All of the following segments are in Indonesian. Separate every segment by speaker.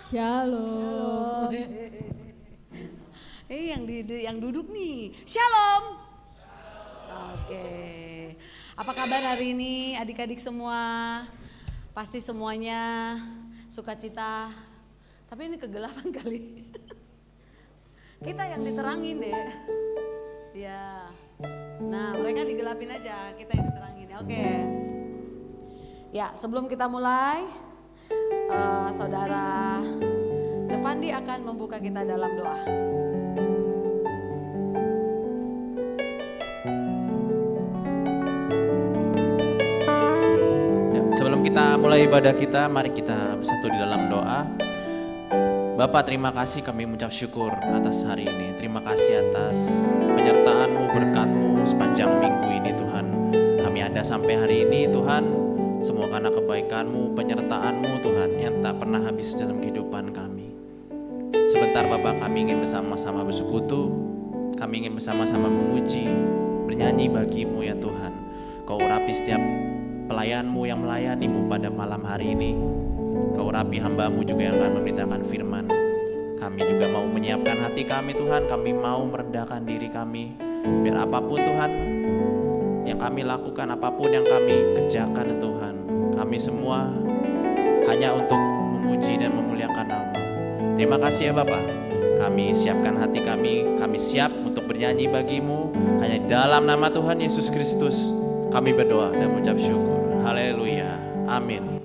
Speaker 1: Shalom.
Speaker 2: Yang duduk nih. Shalom. Oke. Apa kabar hari ini adik-adik semua? Pasti semuanya sukacita. Tapi ini kegelapan kali. Kita yang diterangin deh. Ya. Nah, mereka digelapin aja, kita yang diterangin. Oke. Ya, sebelum kita mulai, Saudara Jovandi akan membuka kita dalam doa.
Speaker 3: Ya, sebelum kita mulai ibadah kita, mari kita bersatu di dalam doa. Bapak, terima kasih, kami mengucap syukur atas hari ini. Terima kasih atas penyertaan-Mu, berkat-Mu sepanjang minggu ini Tuhan. Kami ada sampai hari ini Tuhan, semua karena kebaikan-Mu, penyertaan-Mu Tuhan yang tak pernah habis dalam kehidupan kami. Sebentar Bapak, kami ingin bersama-sama bersekutu, kami ingin bersama-sama memuji, bernyanyi bagi-Mu ya Tuhan. Kau urapi setiap pelayan-Mu yang melayani-Mu pada malam hari ini. Kau urapi hamba-Mu juga yang akan memberitakan firman. Kami juga mau menyiapkan hati kami Tuhan, kami mau merendahkan diri kami. Biar apapun Tuhan yang kami lakukan, apapun yang kami kerjakan Tuhan, kami semua hanya untuk memuji dan memuliakan nama. Terima kasih ya Bapak. Kami siapkan hati kami siap untuk bernyanyi bagi-Mu. Hanya dalam nama Tuhan Yesus Kristus kami berdoa dan mengucap syukur. Haleluya. Amin.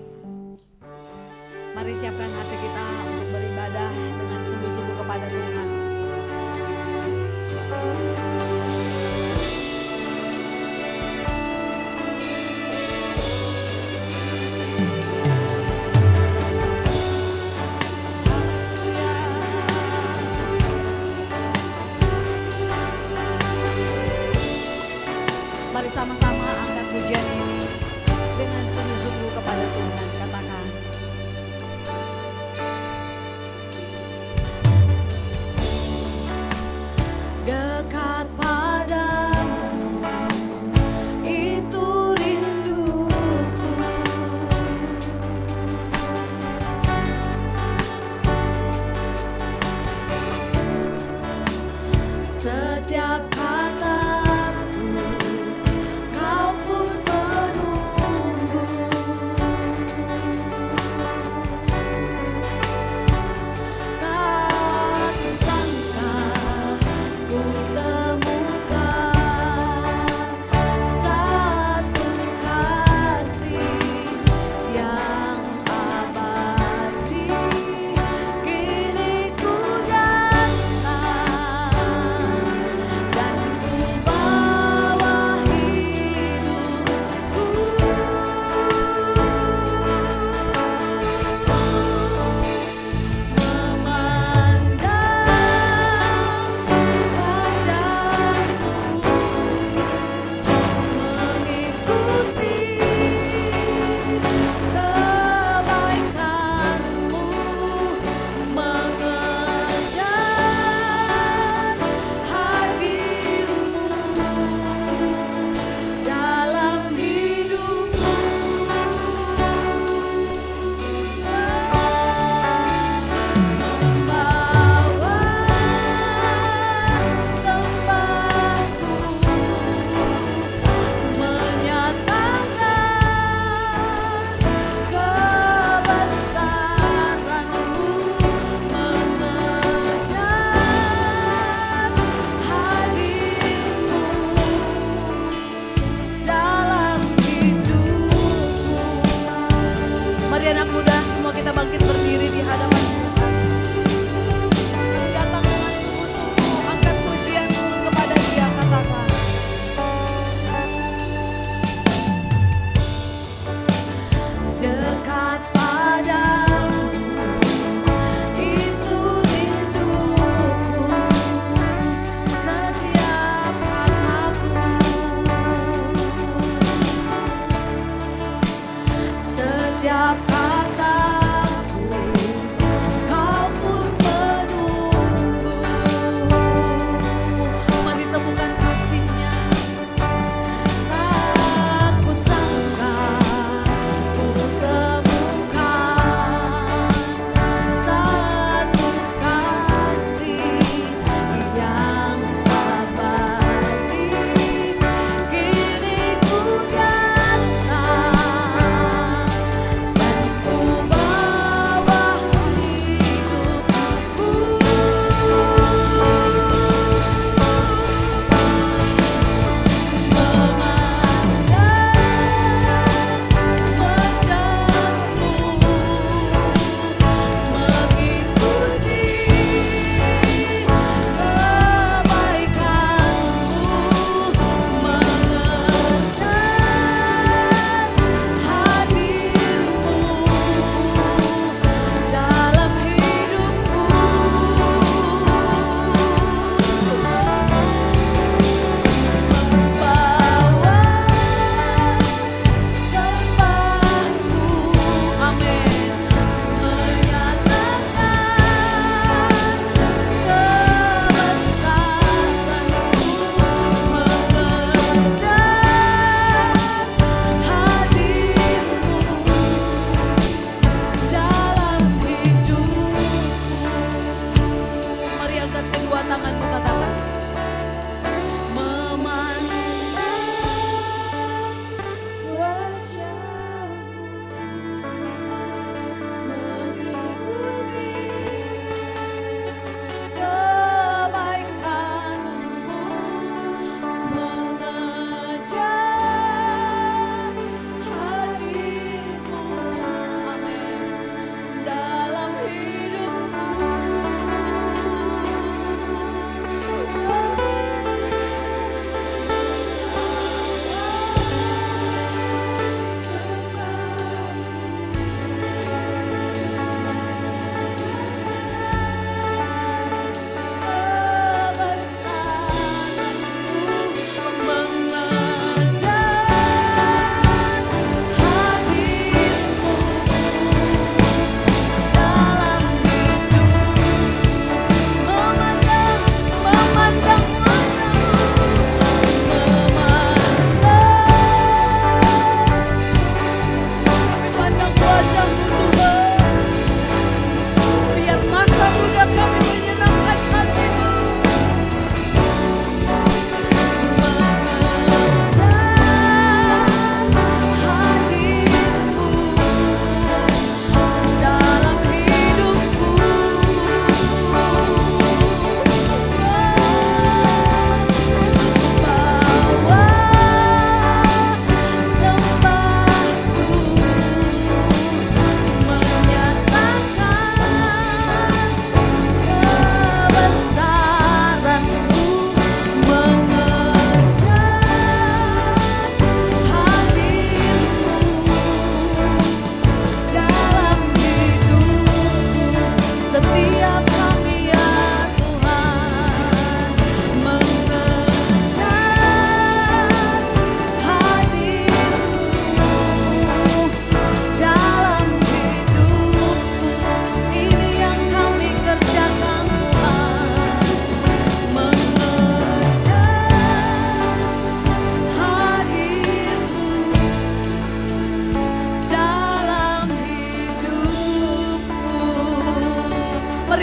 Speaker 2: Mari siapkan hati kita untuk beribadah dengan sungguh-sungguh kepada Tuhan. Mari sama-sama angkat pujian ini dengan sungguh-sungguh kepada Tuhan. Katakan. Dekat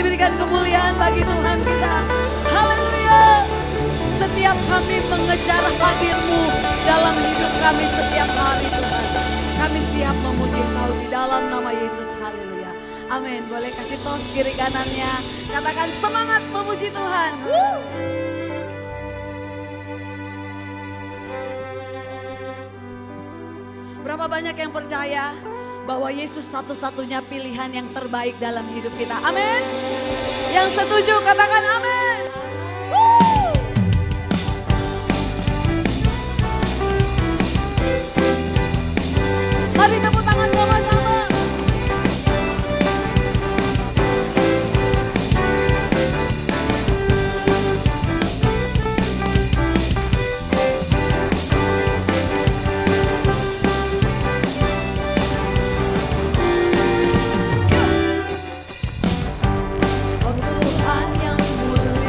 Speaker 2: Mari berikan kemuliaan bagi Tuhan kita. Haleluya. Setiap kami mengejar hadir-Mu dalam hidup kami setiap hari Tuhan. Kami siap memuji Kau di dalam nama Yesus. Haleluya. Amin. Boleh kasih tos kiri kanannya. Katakan semangat memuji Tuhan. Woo! Berapa banyak yang percaya bahwa Yesus satu-satunya pilihan yang terbaik dalam hidup kita. Amin. Yang setuju katakan amin. Woo! Mari tepuk tangan sama-sama. Oh Tuhan yang mulia.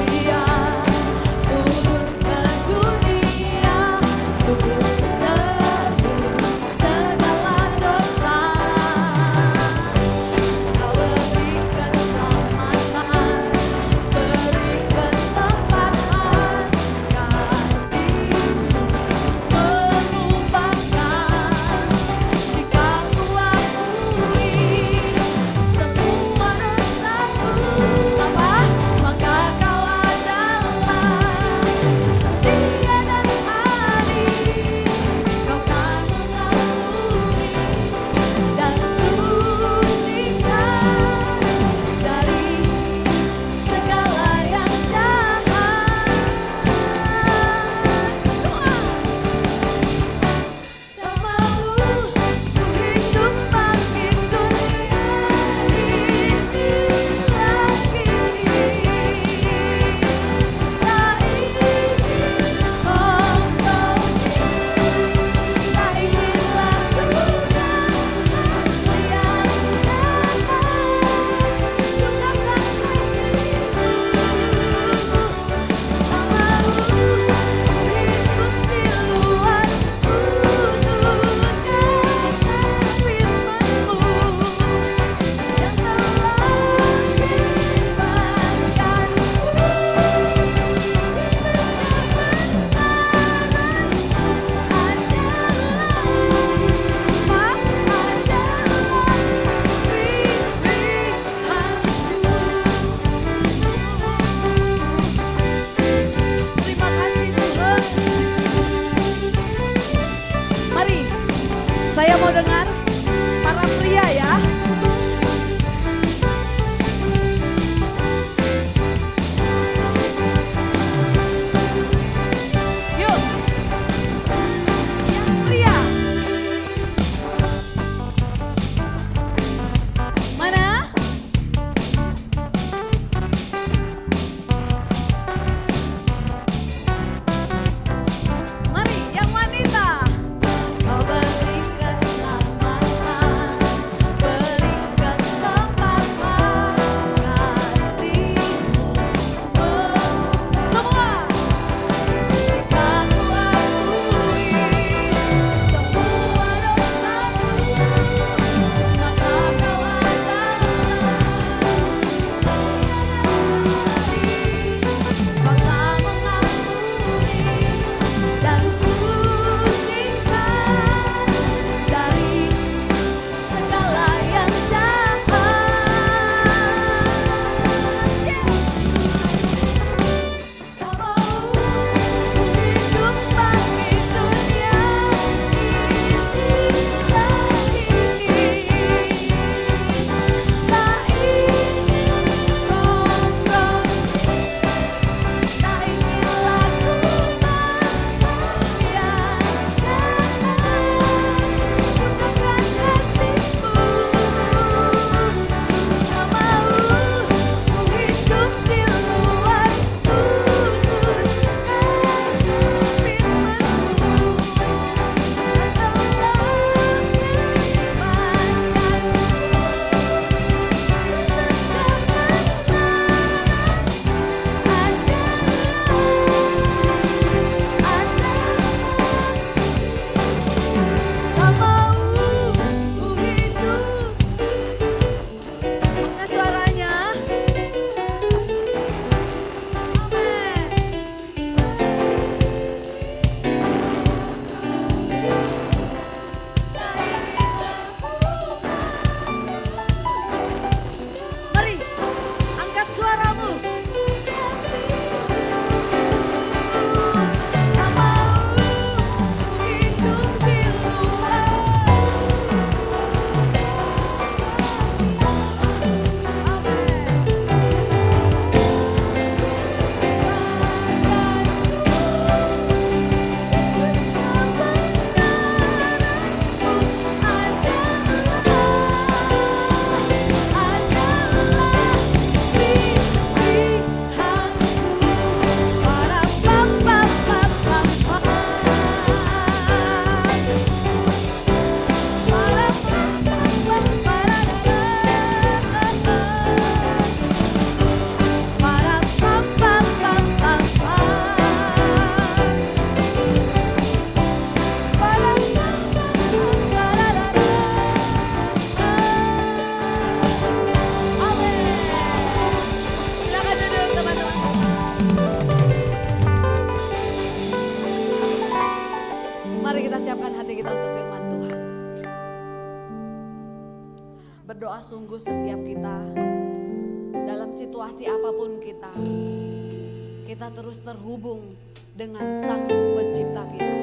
Speaker 2: sungguh setiap kita dalam situasi apapun kita terus terhubung dengan Sang Pencipta kita.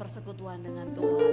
Speaker 2: Persekutuan dengan Tuhan.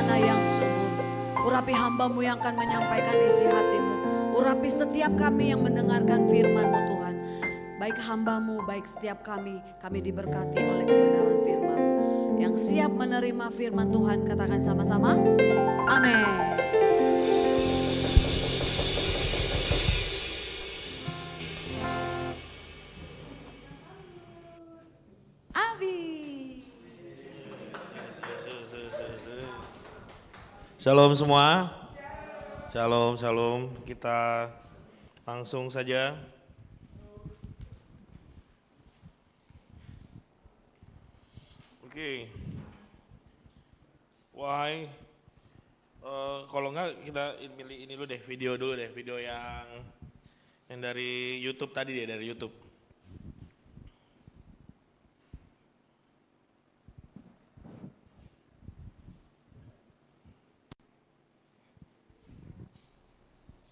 Speaker 2: tanah yang subur. Urapi hamba-Mu yang akan menyampaikan isi hati-Mu. Urapi setiap kami yang mendengarkan firman-Mu Tuhan. Baik hamba-Mu, baik setiap kami diberkati oleh kebenaran firman-Mu. Yang siap menerima firman Tuhan, katakan sama-sama, amin.
Speaker 1: Shalom semua. Shalom, shalom. Kita langsung saja. Oke. Why? Kalau enggak kita pilih ini dulu deh, video yang dari YouTube tadi deh, dari YouTube.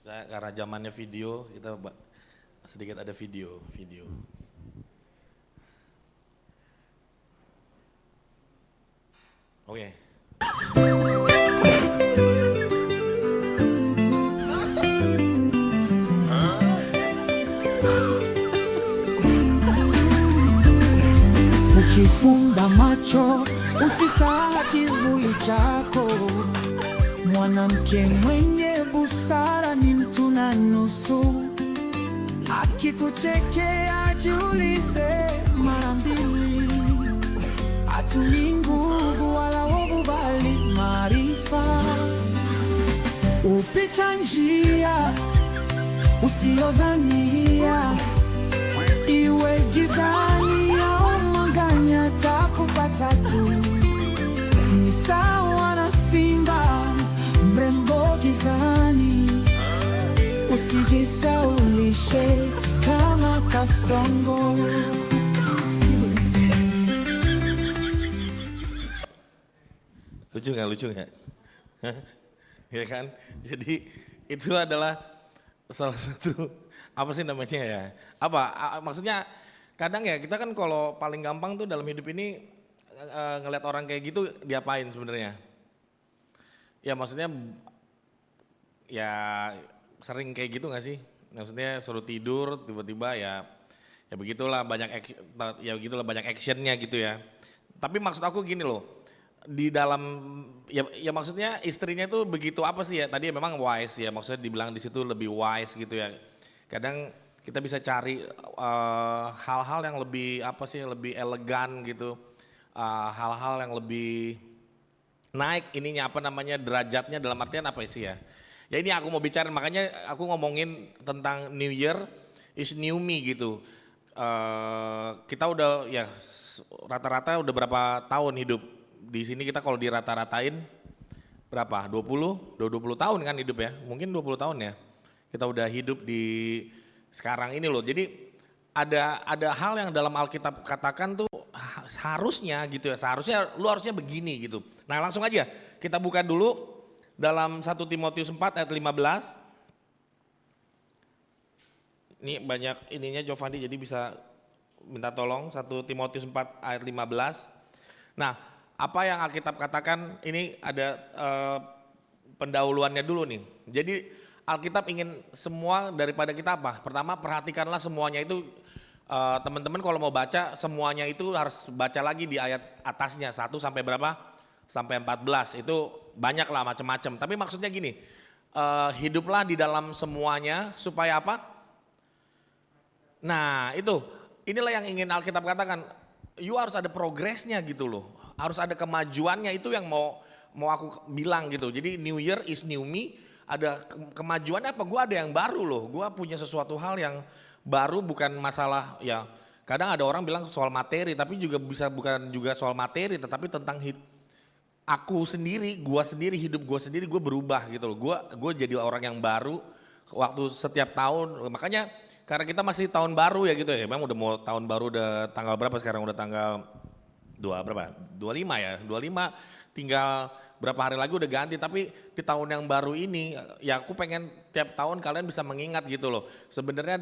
Speaker 1: Nah, karena zamannya video, kita sedikit ada video. Oke.
Speaker 4: Ukifumba macho usisahau kivuli chako. Mwanamke mwenye busara ni mtu na nusu. Akikuchekea jiulize mara mbili. Hatumi nguvu wala wovu bali maarifa. Upita njia usiyodhania, iwe gizani au mwangani, takupata tu. Ni sawa na simba mrembo gizani, usijisaulishe kama kasongo.
Speaker 1: Lucu nggak? Ya kan? Jadi itu adalah salah satu, apa sih namanya ya? Maksudnya kadang ya kita kan kalau paling gampang tuh dalam hidup ini ngeliat orang kayak gitu diapain sebenarnya? Ya maksudnya ya sering kayak gitu nggak sih? Maksudnya suruh tidur tiba-tiba ya begitulah banyak actionnya gitu ya. Tapi maksud aku gini loh, di dalam ya maksudnya istrinya itu begitu apa sih ya, tadi memang wise ya, maksudnya dibilang di situ lebih wise gitu ya. Kadang kita bisa cari hal-hal yang lebih lebih elegan gitu, hal-hal yang lebih naik derajatnya, dalam artian apa sih ya. Ya ini aku mau bicara, makanya aku ngomongin tentang New Year is new me gitu. Kita udah ya rata-rata udah berapa tahun hidup di sini, kita kalau dirata-ratain berapa? 20 tahun kan hidup ya, mungkin 20 tahun ya. Kita udah hidup di sekarang ini loh. Jadi ada hal yang dalam Alkitab katakan tuh harusnya gitu ya, lu harusnya begini gitu. Nah langsung aja kita buka dulu dalam 1 Timotius 4 ayat 15. Ini banyak ininya Jovandi, jadi bisa minta tolong 1 Timotius 4 ayat 15. Nah, apa yang Alkitab katakan ini ada pendahuluannya dulu nih. Jadi Alkitab ingin semua daripada kita apa? Pertama, perhatikanlah semuanya itu, teman-teman kalau mau baca semuanya itu harus baca lagi di ayat atasnya 1 sampai berapa? Sampai 14. Itu banyak lah macam-macam. Tapi maksudnya gini, hiduplah di dalam semuanya supaya apa? Nah inilah yang ingin Alkitab katakan. You harus ada progresnya gitu loh. Harus ada kemajuannya, itu yang mau aku bilang gitu. Jadi New Year is new me, ada kemajuannya apa? Gue ada yang baru loh, gue punya sesuatu hal yang baru, bukan masalah ya. Kadang ada orang bilang soal materi, tapi juga bisa bukan juga soal materi, tetapi tentang aku sendiri, hidup gue sendiri, gue berubah gitu loh. Gue jadi orang yang baru waktu setiap tahun, makanya karena kita masih tahun baru ya gitu ya. Memang udah mau tahun baru, udah tanggal berapa sekarang? Udah tanggal 25 ya, 25, tinggal berapa hari lagi udah ganti. Tapi di tahun yang baru ini ya aku pengen tiap tahun kalian bisa mengingat gitu loh. Sebenarnya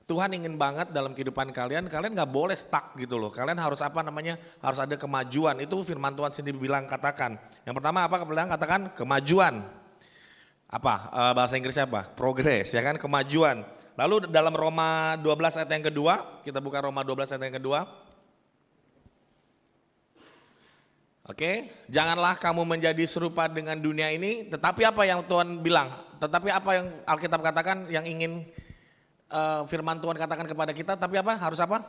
Speaker 1: Tuhan ingin banget dalam kehidupan kalian nggak boleh stuck gitu loh. Kalian harus harus ada kemajuan. Itu firman Tuhan sendiri bilang katakan. Yang pertama apa? Bilang katakan kemajuan. Apa? Bahasa Inggrisnya apa? Progress ya kan, kemajuan. Lalu dalam Roma 12 ayat yang kedua, kita buka Roma 12 ayat yang kedua. Oke, janganlah kamu menjadi serupa dengan dunia ini, tetapi apa yang Tuhan bilang? Tetapi apa yang Alkitab katakan yang ingin firman Tuhan katakan kepada kita, tapi apa? Harus apa?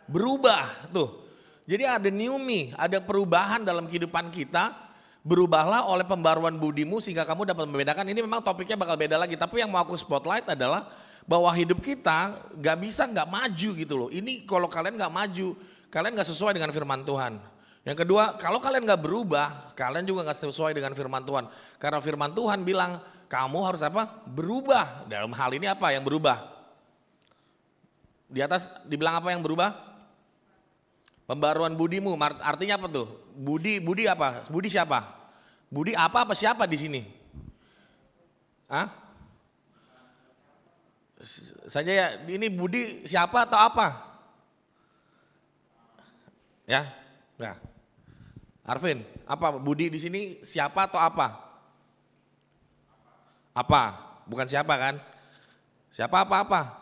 Speaker 1: Berubah tuh. Jadi ada new me, ada perubahan dalam kehidupan kita. Berubahlah oleh pembaruan budimu sehingga kamu dapat membedakan. Ini memang topiknya bakal beda lagi, tapi yang mau aku spotlight adalah bahwa hidup kita nggak maju gitu loh. Ini kalau kalian nggak maju, kalian nggak sesuai dengan firman Tuhan. Yang kedua, kalau kalian nggak berubah, kalian juga nggak sesuai dengan firman Tuhan. Karena firman Tuhan bilang kamu harus apa? Berubah. Dalam hal ini apa yang berubah? Di atas dibilang apa yang berubah? Pembaruan budimu. Artinya apa tuh? Budi apa? Budi siapa? Budi apa siapa di sini? Hah? Saja ya, ini budi siapa atau apa? Ya, nah. Arvin, apa budi di sini siapa atau apa? Apa? Bukan siapa kan? Siapa apa?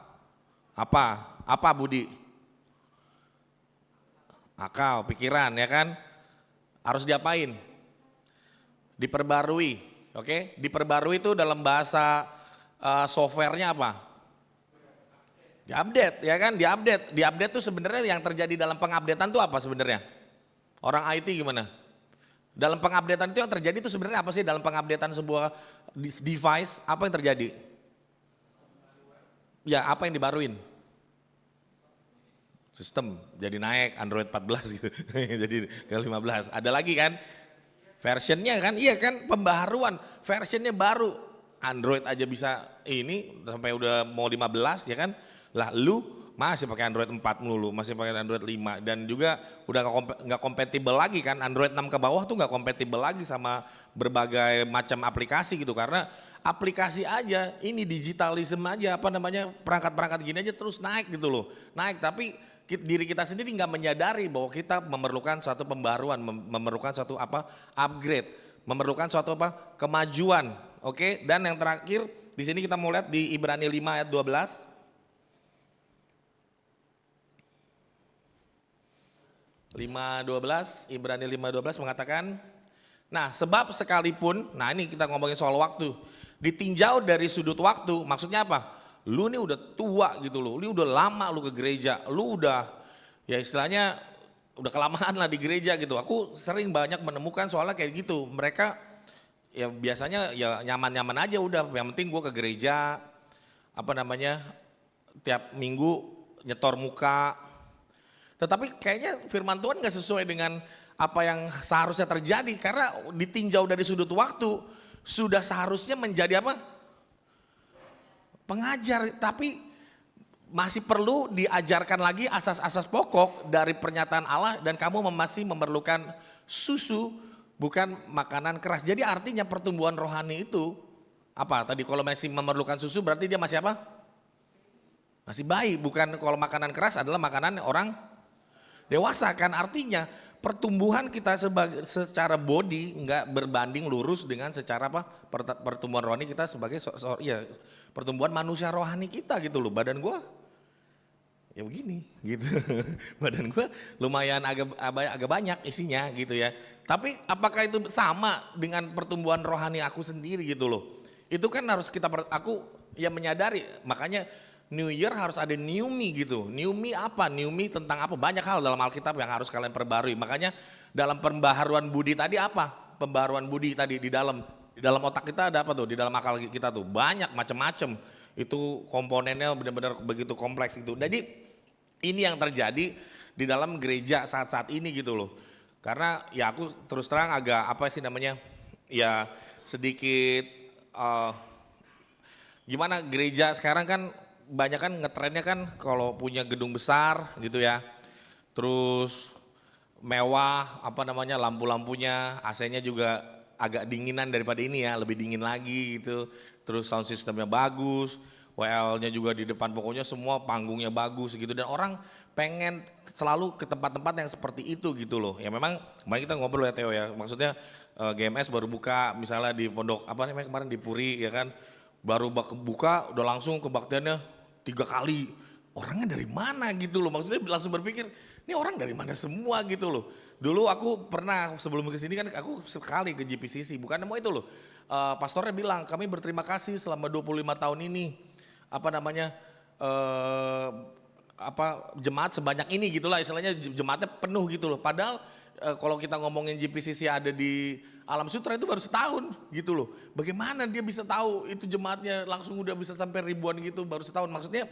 Speaker 1: Apa budi? Akal, pikiran ya kan? Harus diapain? Diperbarui, oke? Diperbarui itu dalam bahasa softwarenya apa? Diupdate ya kan? Diupdate itu sebenarnya yang terjadi dalam pengupdatean itu apa sebenarnya? Orang IT gimana? Dalam pengupdatean itu yang terjadi itu sebenarnya apa sih dalam pengupdatean sebuah device? Apa yang terjadi? Ya, apa yang dibaruin? Sistem jadi naik Android 14 gitu. Jadi ke 15. Ada lagi kan? Versionnya kan? Iya kan, pembaharuan. Versionnya baru. Android aja bisa ini sampai udah mau 15 ya kan? Lah lu masih pakai Android 4 melulu, masih pakai Android 5 dan juga udah nggak kompatibel lagi kan. Android 6 ke bawah tuh nggak kompatibel lagi sama berbagai macam aplikasi gitu, karena aplikasi aja ini digitalism aja perangkat-perangkat gini aja terus naik gitu loh. Naik, tapi diri kita sendiri nggak menyadari bahwa kita memerlukan suatu pembaruan, memerlukan suatu upgrade, memerlukan suatu kemajuan. Oke, dan yang terakhir di sini kita mau lihat di Ibrani 5 ayat 12. Ibrani 5:12 mengatakan, nah sebab sekalipun, nah ini kita ngomongin soal waktu, ditinjau dari sudut waktu, maksudnya apa? Lu nih udah tua gitu loh, lu udah lama lu ke gereja, lu udah ya istilahnya udah kelamaan lah di gereja gitu. Aku sering banyak menemukan soalnya kayak gitu, mereka ya biasanya ya nyaman-nyaman aja udah, yang penting gue ke gereja, tiap minggu nyetor muka. Tetapi kayaknya firman Tuhan gak sesuai dengan apa yang seharusnya terjadi, karena ditinjau dari sudut waktu sudah seharusnya menjadi pengajar, tapi masih perlu diajarkan lagi asas-asas pokok dari pernyataan Allah, dan kamu masih memerlukan susu bukan makanan keras. Jadi artinya pertumbuhan rohani itu tadi kalau masih memerlukan susu berarti dia masih masih bayi, bukan kalau makanan keras adalah makanan orang dewasa kan. Artinya pertumbuhan kita secara body nggak berbanding lurus dengan secara pertumbuhan rohani kita sebagai pertumbuhan manusia rohani kita gitu loh. Badan gua ya begini gitu. Badan gua lumayan agak banyak isinya gitu ya. Tapi apakah itu sama dengan pertumbuhan rohani aku sendiri gitu loh? Itu kan harus aku menyadari, makanya New Year harus ada new me gitu. New me apa? New me tentang apa? Banyak hal dalam Alkitab yang harus kalian perbarui. Makanya dalam pembaharuan budi tadi Pembaharuan budi tadi di dalam otak kita ada apa tuh? Di dalam akal kita tuh banyak macam-macam. Itu komponennya benar-benar begitu kompleks gitu. Jadi ini yang terjadi di dalam gereja saat-saat ini gitu loh. Karena ya aku terus terang agak ya sedikit gimana, gereja sekarang kan banyak kan ngetrennya kan kalau punya gedung besar gitu ya, terus mewah lampu-lampunya, AC-nya juga agak dinginan daripada ini ya, lebih dingin lagi gitu, terus sound systemnya bagus, WL-nya juga di depan, pokoknya semua panggungnya bagus gitu, dan orang pengen selalu ke tempat-tempat yang seperti itu gitu loh. Ya memang kemarin kita ngobrol ya Theo ya, maksudnya GMS baru buka misalnya di pondok apa namanya kemarin di Puri ya kan, baru buka udah langsung kebaktiannya 3 kali. Orangnya dari mana gitu loh, maksudnya langsung berpikir ini orang dari mana semua gitu loh. Dulu aku pernah sebelum ke sini kan aku sekali ke GPCC, bukan mau itu loh. Pastornya bilang kami berterima kasih selama 25 tahun ini apa namanya jemaat sebanyak ini gitulah, istilahnya jemaatnya penuh gitu loh. Padahal kalau kita ngomongin GPCC ada di Alam Sutra itu baru setahun gitu loh. Bagaimana dia bisa tahu itu jemaatnya langsung udah bisa sampai ribuan gitu baru setahun. Maksudnya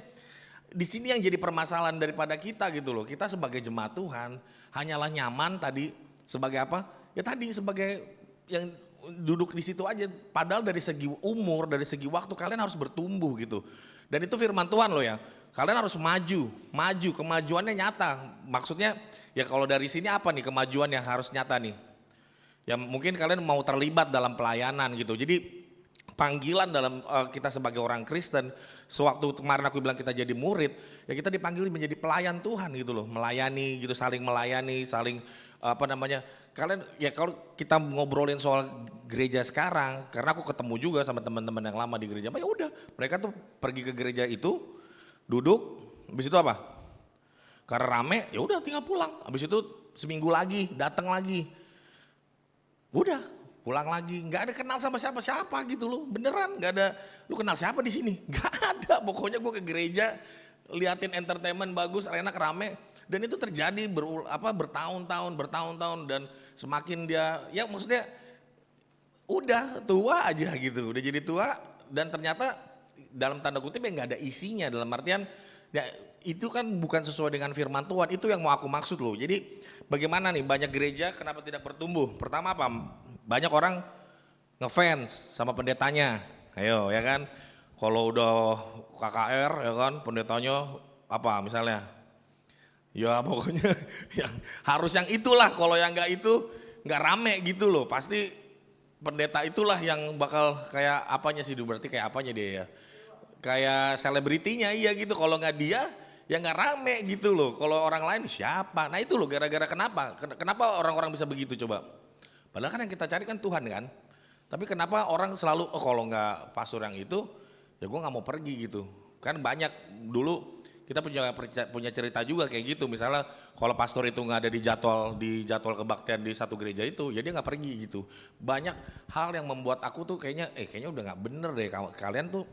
Speaker 1: di sini yang jadi permasalahan daripada kita gitu loh. Kita sebagai jemaat Tuhan hanyalah nyaman tadi sebagai apa? Ya tadi sebagai yang duduk di situ aja. Padahal dari segi umur, dari segi waktu kalian harus bertumbuh gitu. Dan itu firman Tuhan loh ya. Kalian harus maju, kemajuannya nyata. Maksudnya ya kalau dari sini apa nih kemajuan yang harus nyata nih? Ya mungkin kalian mau terlibat dalam pelayanan gitu. Jadi panggilan dalam kita sebagai orang Kristen, sewaktu kemarin aku bilang kita jadi murid, ya kita dipanggil menjadi pelayan Tuhan gitu loh, melayani gitu, saling melayani, saling apa namanya, kalian ya kalau kita ngobrolin soal gereja sekarang, karena aku ketemu juga sama teman-teman yang lama di gereja, ya udah mereka tuh pergi ke gereja itu, duduk, habis itu apa? Karena rame, ya udah tinggal pulang, habis itu seminggu lagi, datang lagi, udah. Pulang lagi, nggak ada kenal sama siapa-siapa gitu loh, beneran nggak ada. Lu kenal siapa di sini? Nggak ada. Pokoknya gue ke gereja, liatin entertainment bagus, enak rame, dan itu terjadi bertahun-tahun dan semakin dia, ya maksudnya udah tua aja gitu, udah jadi tua dan ternyata dalam tanda kutip ya nggak ada isinya, dalam artian ya itu kan bukan sesuai dengan firman Tuhan, itu yang mau aku maksud loh. Jadi bagaimana nih banyak gereja kenapa tidak bertumbuh? Pertama apa? Banyak orang ngefans sama pendetanya, ayo ya kan. Kalau udah KKR ya kan pendetanya apa misalnya, ya pokoknya yang harus yang itulah. Kalau yang nggak itu nggak rame gitu loh. Pasti pendeta itulah yang bakal kayak apanya sih, berarti kayak apanya dia ya? Kayak selebritinya iya gitu. Kalau nggak dia ya nggak rame gitu loh. Kalau orang lain siapa? Nah itu loh gara-gara kenapa orang-orang bisa begitu coba? Padahal kan yang kita cari kan Tuhan kan. Tapi kenapa orang selalu, oh kalau nggak pastor yang itu, ya gue nggak mau pergi gitu. Kan banyak dulu kita punya cerita juga kayak gitu. Misalnya kalau pastor itu nggak ada di jadwal kebaktian di satu gereja itu, ya dia nggak pergi gitu. Banyak hal yang membuat aku tuh kayaknya udah nggak bener deh kalian tuh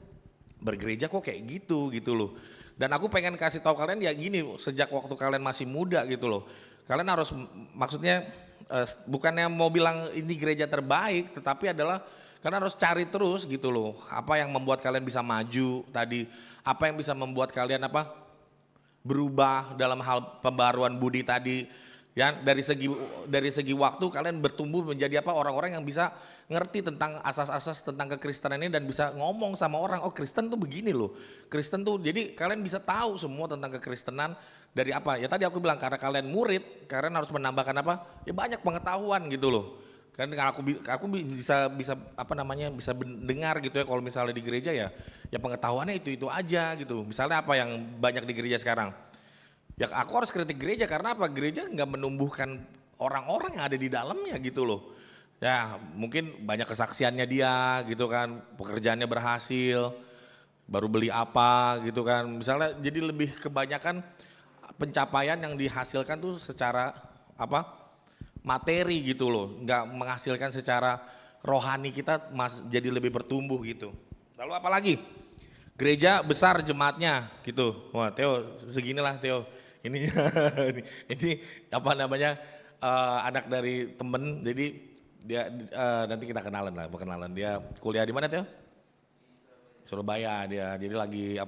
Speaker 1: bergereja kok kayak gitu loh. Dan aku pengen kasih tahu kalian ya gini, sejak waktu kalian masih muda gitu loh. Kalian harus maksudnya bukannya mau bilang ini gereja terbaik, tetapi adalah kalian harus cari terus gitu loh. Apa yang membuat kalian bisa maju tadi, apa yang bisa membuat kalian berubah dalam hal pembaruan budi tadi. Ya, dari segi waktu kalian bertumbuh menjadi orang-orang yang bisa ngerti tentang asas-asas tentang kekristenan ini dan bisa ngomong sama orang, oh Kristen tuh begini loh. Kristen tuh, jadi kalian bisa tahu semua tentang kekristenan dari apa? Ya tadi aku bilang karena kalian murid, kalian harus menambahkan apa? Ya banyak pengetahuan gitu loh. Kan aku bisa bisa dengar gitu ya kalau misalnya di gereja ya pengetahuannya itu aja gitu. Misalnya apa yang banyak di gereja sekarang? Ya aku harus kritik gereja karena apa? Gereja nggak menumbuhkan orang-orang yang ada di dalamnya gitu loh. Ya mungkin banyak kesaksiannya dia gitu kan, pekerjaannya berhasil, baru beli apa gitu kan. Misalnya jadi lebih kebanyakan pencapaian yang dihasilkan tuh secara materi gitu loh. Nggak menghasilkan secara rohani kita jadi lebih bertumbuh gitu. Lalu apa lagi? Gereja besar jemaatnya gitu. Wah Theo seginilah Theo. Ini anak dari temen, jadi dia nanti kita kenalan dia kuliah di mana Theo? Surabaya dia, jadi lagi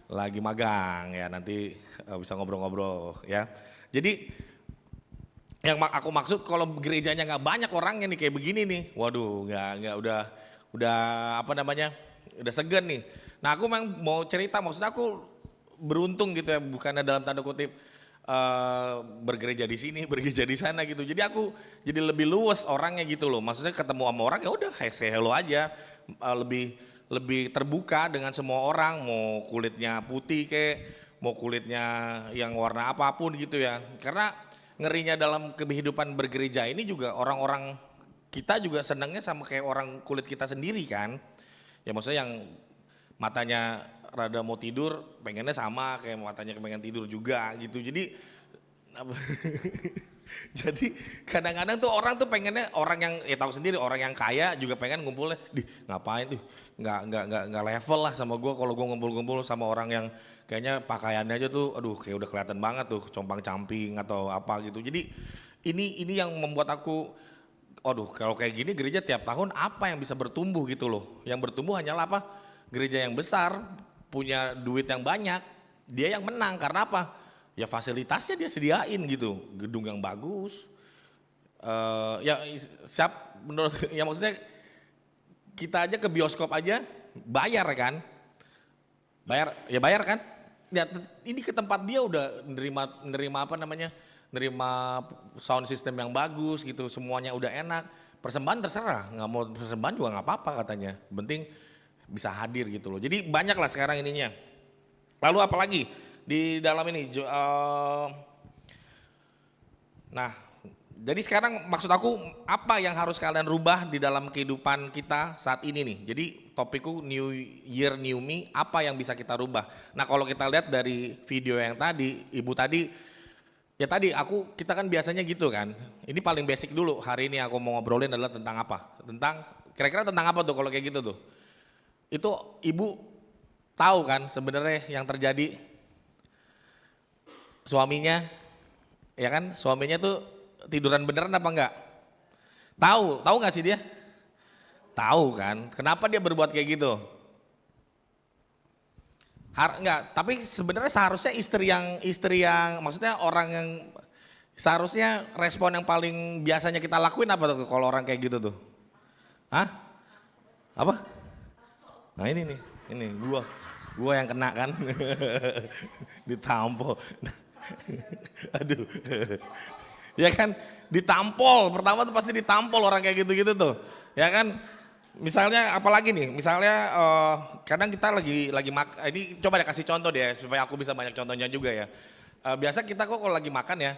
Speaker 1: lagi magang ya, nanti bisa ngobrol-ngobrol ya. Jadi yang aku maksud kalau gerejanya nggak banyak orangnya nih kayak begini nih, waduh nggak udah udah segan nih. Nah aku memang mau cerita, maksud aku beruntung gitu ya, bukannya dalam tanda kutip bergereja di sini, bergereja di sana gitu. Jadi aku jadi lebih luas orangnya gitu loh. Maksudnya ketemu sama orang ya udah say hello aja, lebih lebih terbuka dengan semua orang, mau kulitnya putih mau kulitnya yang warna apapun gitu ya. Karena ngerinya dalam kehidupan bergereja ini juga orang-orang kita juga senangnya sama kayak orang kulit kita sendiri kan. Ya maksudnya yang matanya rada mau tidur pengennya sama kayak matanya pengen tidur juga gitu. Jadi kadang-kadang tuh orang tuh pengennya orang yang ya tahu sendiri orang yang kaya juga pengen ngumpulnya ngapain tuh nggak level lah sama gue kalau gue ngumpul-ngumpul sama orang yang kayaknya pakaiannya aja tuh aduh kayak udah kelihatan banget tuh compang-camping atau apa gitu. Jadi ini yang membuat aku aduh kalau kayak gini gereja tiap tahun apa yang bisa bertumbuh gitu loh. Yang bertumbuh hanyalah apa? Gereja yang besar punya duit yang banyak dia yang menang karena apa? Ya fasilitasnya dia sediain gitu, gedung yang bagus, ya siap menurut, ya maksudnya kita aja ke bioskop aja bayar kan, bayar kan, ya ini ke tempat dia udah nerima apa namanya, nerima sound system yang bagus gitu, semuanya udah enak, persembahan terserah, nggak mau persembahan juga nggak apa-apa katanya, penting bisa hadir gitu loh, jadi banyak lah sekarang ininya. Lalu apalagi? Di dalam ini, nah jadi sekarang maksud aku apa yang harus kalian rubah di dalam kehidupan kita saat ini nih. Jadi topikku New Year New Me, apa yang bisa kita rubah. Nah kalau kita lihat dari video yang tadi, ibu tadi, ya tadi kita kan biasanya gitu kan. Ini paling basic dulu, hari ini aku mau ngobrolin adalah tentang apa. Kira-kira tentang apa tuh kalau kayak gitu tuh. Itu ibu tahu kan sebenarnya yang terjadi. Suaminya, ya kan, suaminya tuh tiduran beneran apa enggak? Tahu nggak sih dia? Tahu kan, kenapa dia berbuat kayak gitu? Enggak, tapi sebenarnya seharusnya istri yang, maksudnya orang yang seharusnya respon yang paling biasanya kita lakuin apa tuh kalau orang kayak gitu tuh? Hah? Apa? Nah ini gua yang kena kan, ditampol. Aduh, ya kan ditampol, pertama tuh pasti ditampol orang kayak gitu-gitu tuh, ya kan. Misalnya apalagi nih, misalnya kadang kita lagi ini coba deh kasih contoh deh supaya aku bisa banyak contohnya juga ya. Biasa kita kok kalau lagi makan ya,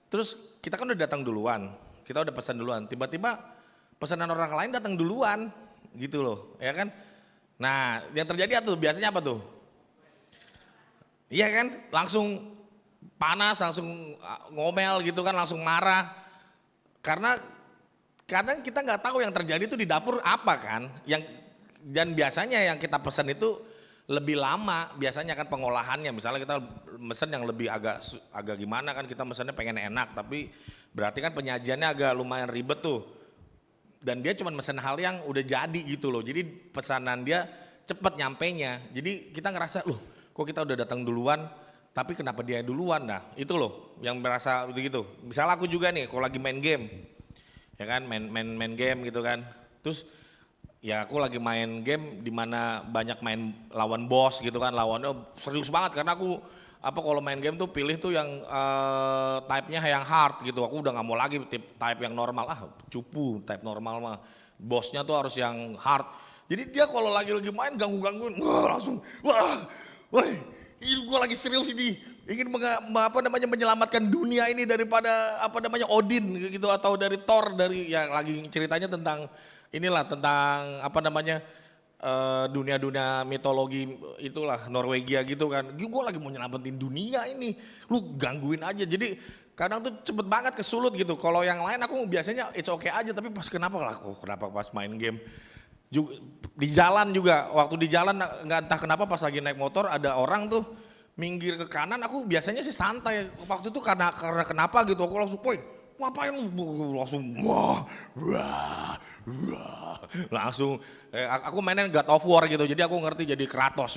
Speaker 1: terus kita kan udah datang duluan, kita udah pesan duluan, tiba-tiba pesanan orang lain datang duluan, gitu loh, ya kan. Nah yang terjadi biasanya apa tuh? Iya kan, langsung panas, langsung ngomel gitu kan, langsung marah. Karena kadang kita nggak tahu yang terjadi itu di dapur apa kan. Dan biasanya yang kita pesan itu lebih lama, biasanya kan pengolahannya. Misalnya kita mesen yang lebih agak gimana kan, kita mesennya pengen enak, tapi berarti kan penyajiannya agak lumayan ribet tuh. Dan dia cuma mesen hal yang udah jadi gitu loh. Jadi pesanan dia cepet nyampenya. Jadi kita ngerasa loh, kok kita udah datang duluan, tapi kenapa dia duluan? Nah itu loh yang merasa begitu. Misalnya aku juga nih kalau lagi main game, ya kan main game gitu kan. Terus ya aku lagi main game di mana banyak main lawan bos gitu kan, lawannya serius banget karena aku kalau main game tuh pilih tuh yang type-nya yang hard gitu. Aku udah nggak mau lagi type yang normal, cupu type normal mah. Bosnya tuh harus yang hard. Jadi dia kalau lagi main gangguin, langsung woi, ini gue lagi serius ini, ingin menyelamatkan dunia ini daripada Odin gitu atau dari Thor, dari ya lagi ceritanya tentang inilah tentang dunia mitologi itulah Norwegia gitu kan. Gue lagi mau nyelamatin dunia ini, lu gangguin aja. Jadi kadang tuh cepet banget kesulut gitu. Kalau yang lain aku biasanya it's okay aja, tapi kenapa pas main game di jalan juga, waktu di jalan nggak entah kenapa pas lagi naik motor ada orang tuh minggir ke kanan, aku biasanya sih santai waktu itu karena kenapa gitu, aku langsung ngapain langsung langsung aku mainin God of War gitu, jadi aku ngerti jadi Kratos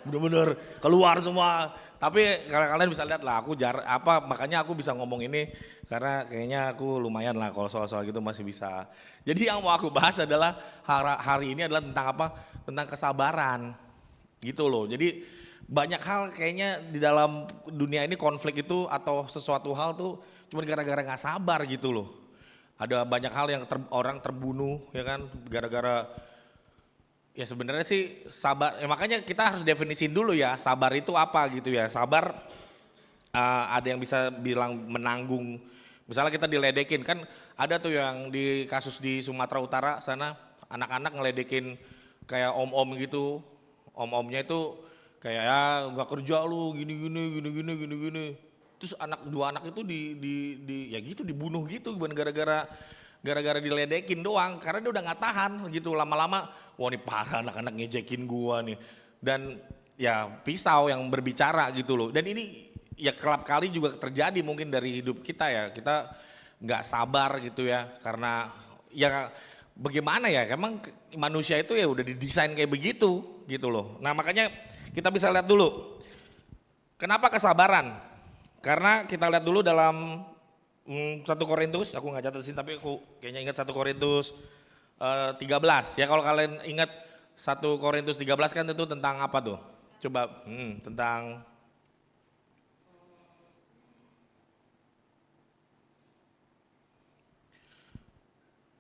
Speaker 1: bener-bener keluar semua. Tapi kalian bisa lihat lah aku makanya aku bisa ngomong ini karena kayaknya aku lumayan lah kalau soal-soal gitu masih bisa. Jadi yang mau aku bahas adalah hari ini adalah tentang apa? Tentang kesabaran gitu loh. Jadi banyak hal kayaknya di dalam dunia ini konflik itu atau sesuatu hal tuh cuma gara-gara gak sabar gitu loh. Ada banyak hal yang orang terbunuh ya kan gara-gara Ya sebenarnya sih sabar, makanya kita harus definisiin dulu ya sabar itu apa gitu ya. Sabar ada yang bisa bilang menanggung, misalnya kita diledekin kan ada tuh yang di kasus di Sumatera Utara sana anak-anak ngeledekin kayak om-om gitu, om-omnya itu kayak ya nggak kerja lu gini. Terus dua anak itu ya gitu dibunuh gitu gara-gara diledekin doang karena dia udah nggak tahan gitu lama-lama. Wah ini parah anak-anak ngejekin gua nih. Dan ya pisau yang berbicara gitu loh. Dan ini ya kerap kali juga terjadi mungkin dari hidup kita ya. Kita nggak sabar gitu ya. Karena ya bagaimana ya emang manusia itu ya udah didesain kayak begitu gitu loh. Nah makanya kita bisa lihat dulu. Kenapa kesabaran? Karena kita lihat dulu dalam 1 Korintus, aku nggak catat sini tapi aku kayaknya ingat 1 Korintus 13 ya, kalau kalian ingat 1 Korintus 13 kan itu tentang apa tuh? Coba tentang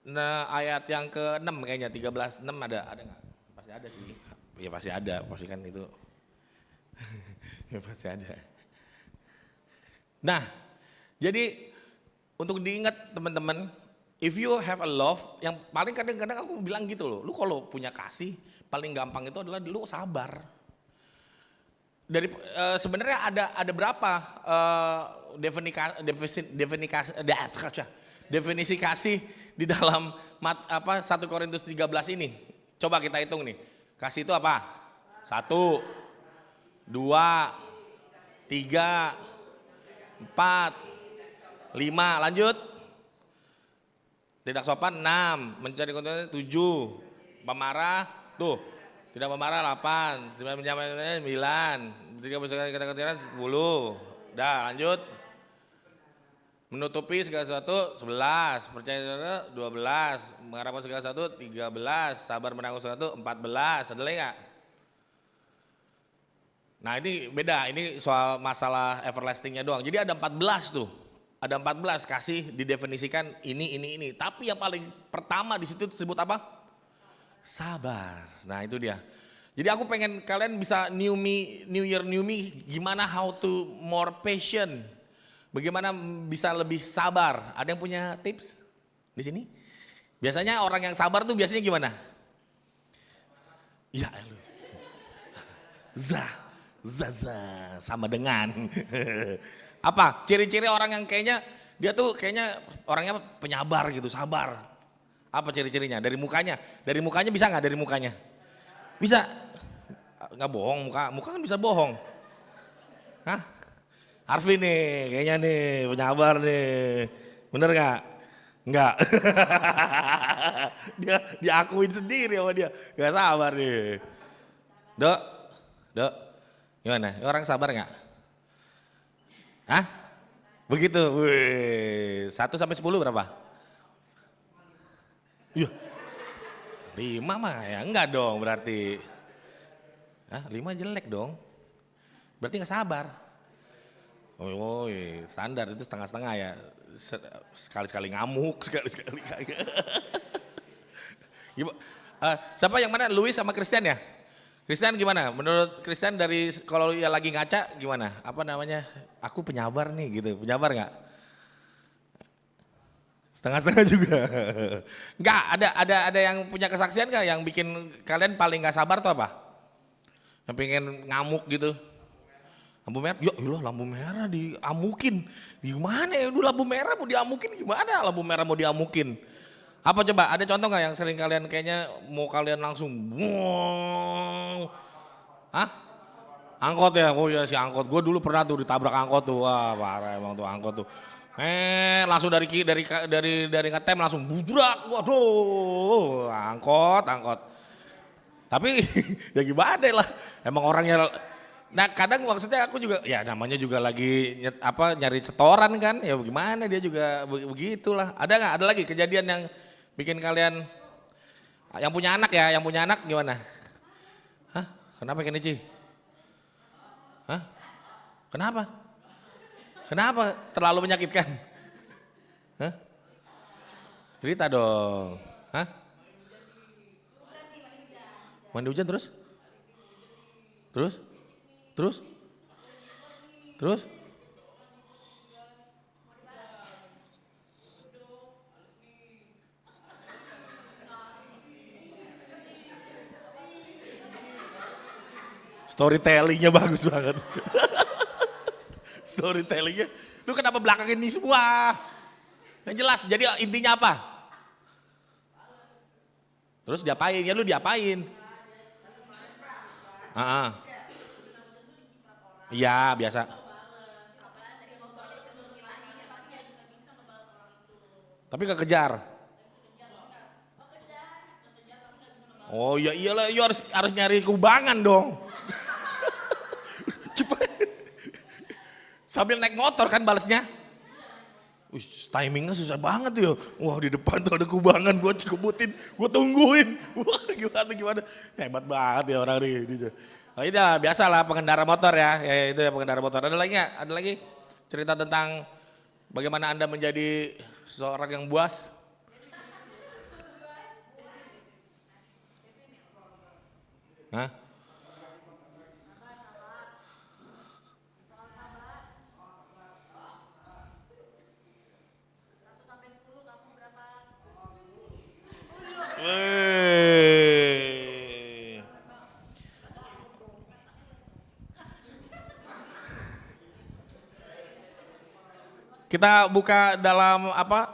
Speaker 1: nah ayat yang ke-6 kayaknya 13:6 ada nggak? Pasti ada sih. Ya pasti ada, pasti kan itu. Ya pasti ada. Nah, jadi untuk diingat teman-teman, if you have a love, yang paling kadang-kadang aku bilang gitu loh, lu kalau punya kasih, paling gampang itu adalah lu sabar. Dari sebenarnya ada berapa definisi kasih di dalam 1 Korintus 13 ini. Coba kita hitung nih. Kasih itu apa? 1, 2, 3, 4, 5, lanjut. Tidak sopan 6, mencari konten 7, pemarah tuh, tidak pemarah 8, 9, 3 kata-kata 10. Dah lanjut. Menutupi segala sesuatu 11, percaya 12, mengharapkan segala sesuatu 13, sabar menanggung segala sesuatu 14. Ada lagi nggak? Nah ini beda, ini soal masalah everlastingnya doang. Jadi ada 14 tuh, ada 14 kasih didefinisikan ini. Tapi yang paling pertama di situ disebut apa? Sabar. Nah itu dia. Jadi aku pengen kalian bisa new year new me, gimana how to more patient, bagaimana bisa lebih sabar. Ada yang punya tips di sini? Biasanya orang yang sabar tuh biasanya gimana? Ya lu. Sama dengan apa ciri-ciri orang yang kayaknya dia tuh kayaknya orangnya penyabar gitu, sabar. Apa ciri-cirinya? Dari mukanya bisa nggak? Dari mukanya bisa nggak bohong, muka kan bisa bohong. Hah? Arvin nih kayaknya nih penyabar nih, bener nggak? Nggak. Dia diakuin sendiri sama dia nggak sabar nih. Dok gimana? Orang sabar nggak? Hah? Begitu. Wih, 1 sampai 10 berapa? Iya. 5 mah ya enggak dong berarti. Hah, 5 jelek dong. Berarti nggak sabar. Oh, standar itu setengah-setengah ya. Sekali-sekali ngamuk, sekali-sekali kayak. Siapa yang mana? Louis sama Christian ya? Christian gimana? Menurut Christian dari kalau ya lagi ngaca gimana? Apa namanya? Aku penyabar nih gitu. Penyabar nggak? Setengah-setengah juga. Enggak, ada yang punya kesaksian nggak yang bikin kalian paling nggak sabar tuh apa? Yang pengen ngamuk gitu. Lampu merah, ya Allah lampu merah diamukin. Gimana ya? Lampu merah mau diamukin gimana? Lampu merah mau diamukin. Apa coba? Ada contoh nggak yang sering kalian kayaknya mau kalian langsung, hah? Angkot ya? Oh ya si angkot. Gue dulu pernah tuh ditabrak angkot tuh. Wah parah emang tuh angkot tuh. Langsung dari ngetem langsung budrak. Waduh, angkot. Tapi ya gimana lah? Emang orangnya. Nah kadang maksudnya aku juga, ya namanya juga lagi nyari setoran kan. Ya gimana dia juga begitulah. Ada nggak? Ada lagi kejadian yang bikin kalian, yang punya anak ya, yang punya anak gimana? Hah? Kenapa Kenichi? Hah? Kenapa? Terlalu menyakitkan? Hah? Cerita dong. Hah? Mandi hujan terus? Terus? Terus? Terus? Storytellingnya bagus banget. Storytellingnya. Lu kenapa belakangin ini semua? Yang jelas, jadi intinya apa? Terus diapain? Ya lu diapain? Iya biasa. Tapi gak kejar. Oh iya iyalah, harus nyari kubangan dong. Cepet. Sambil naik motor kan balesnya. Wih, timingnya susah banget ya. Wah di depan tuh ada kubangan, gue cikebutin, gue tungguin. Wah gimana. Hebat banget ya orang ini. Oh itu biasa lah pengendara motor ya. Itu ya pengendara motor. Ada lagi nggak? Ada lagi cerita tentang bagaimana Anda menjadi seorang yang buas? Hah? Wih. Kita buka dalam apa?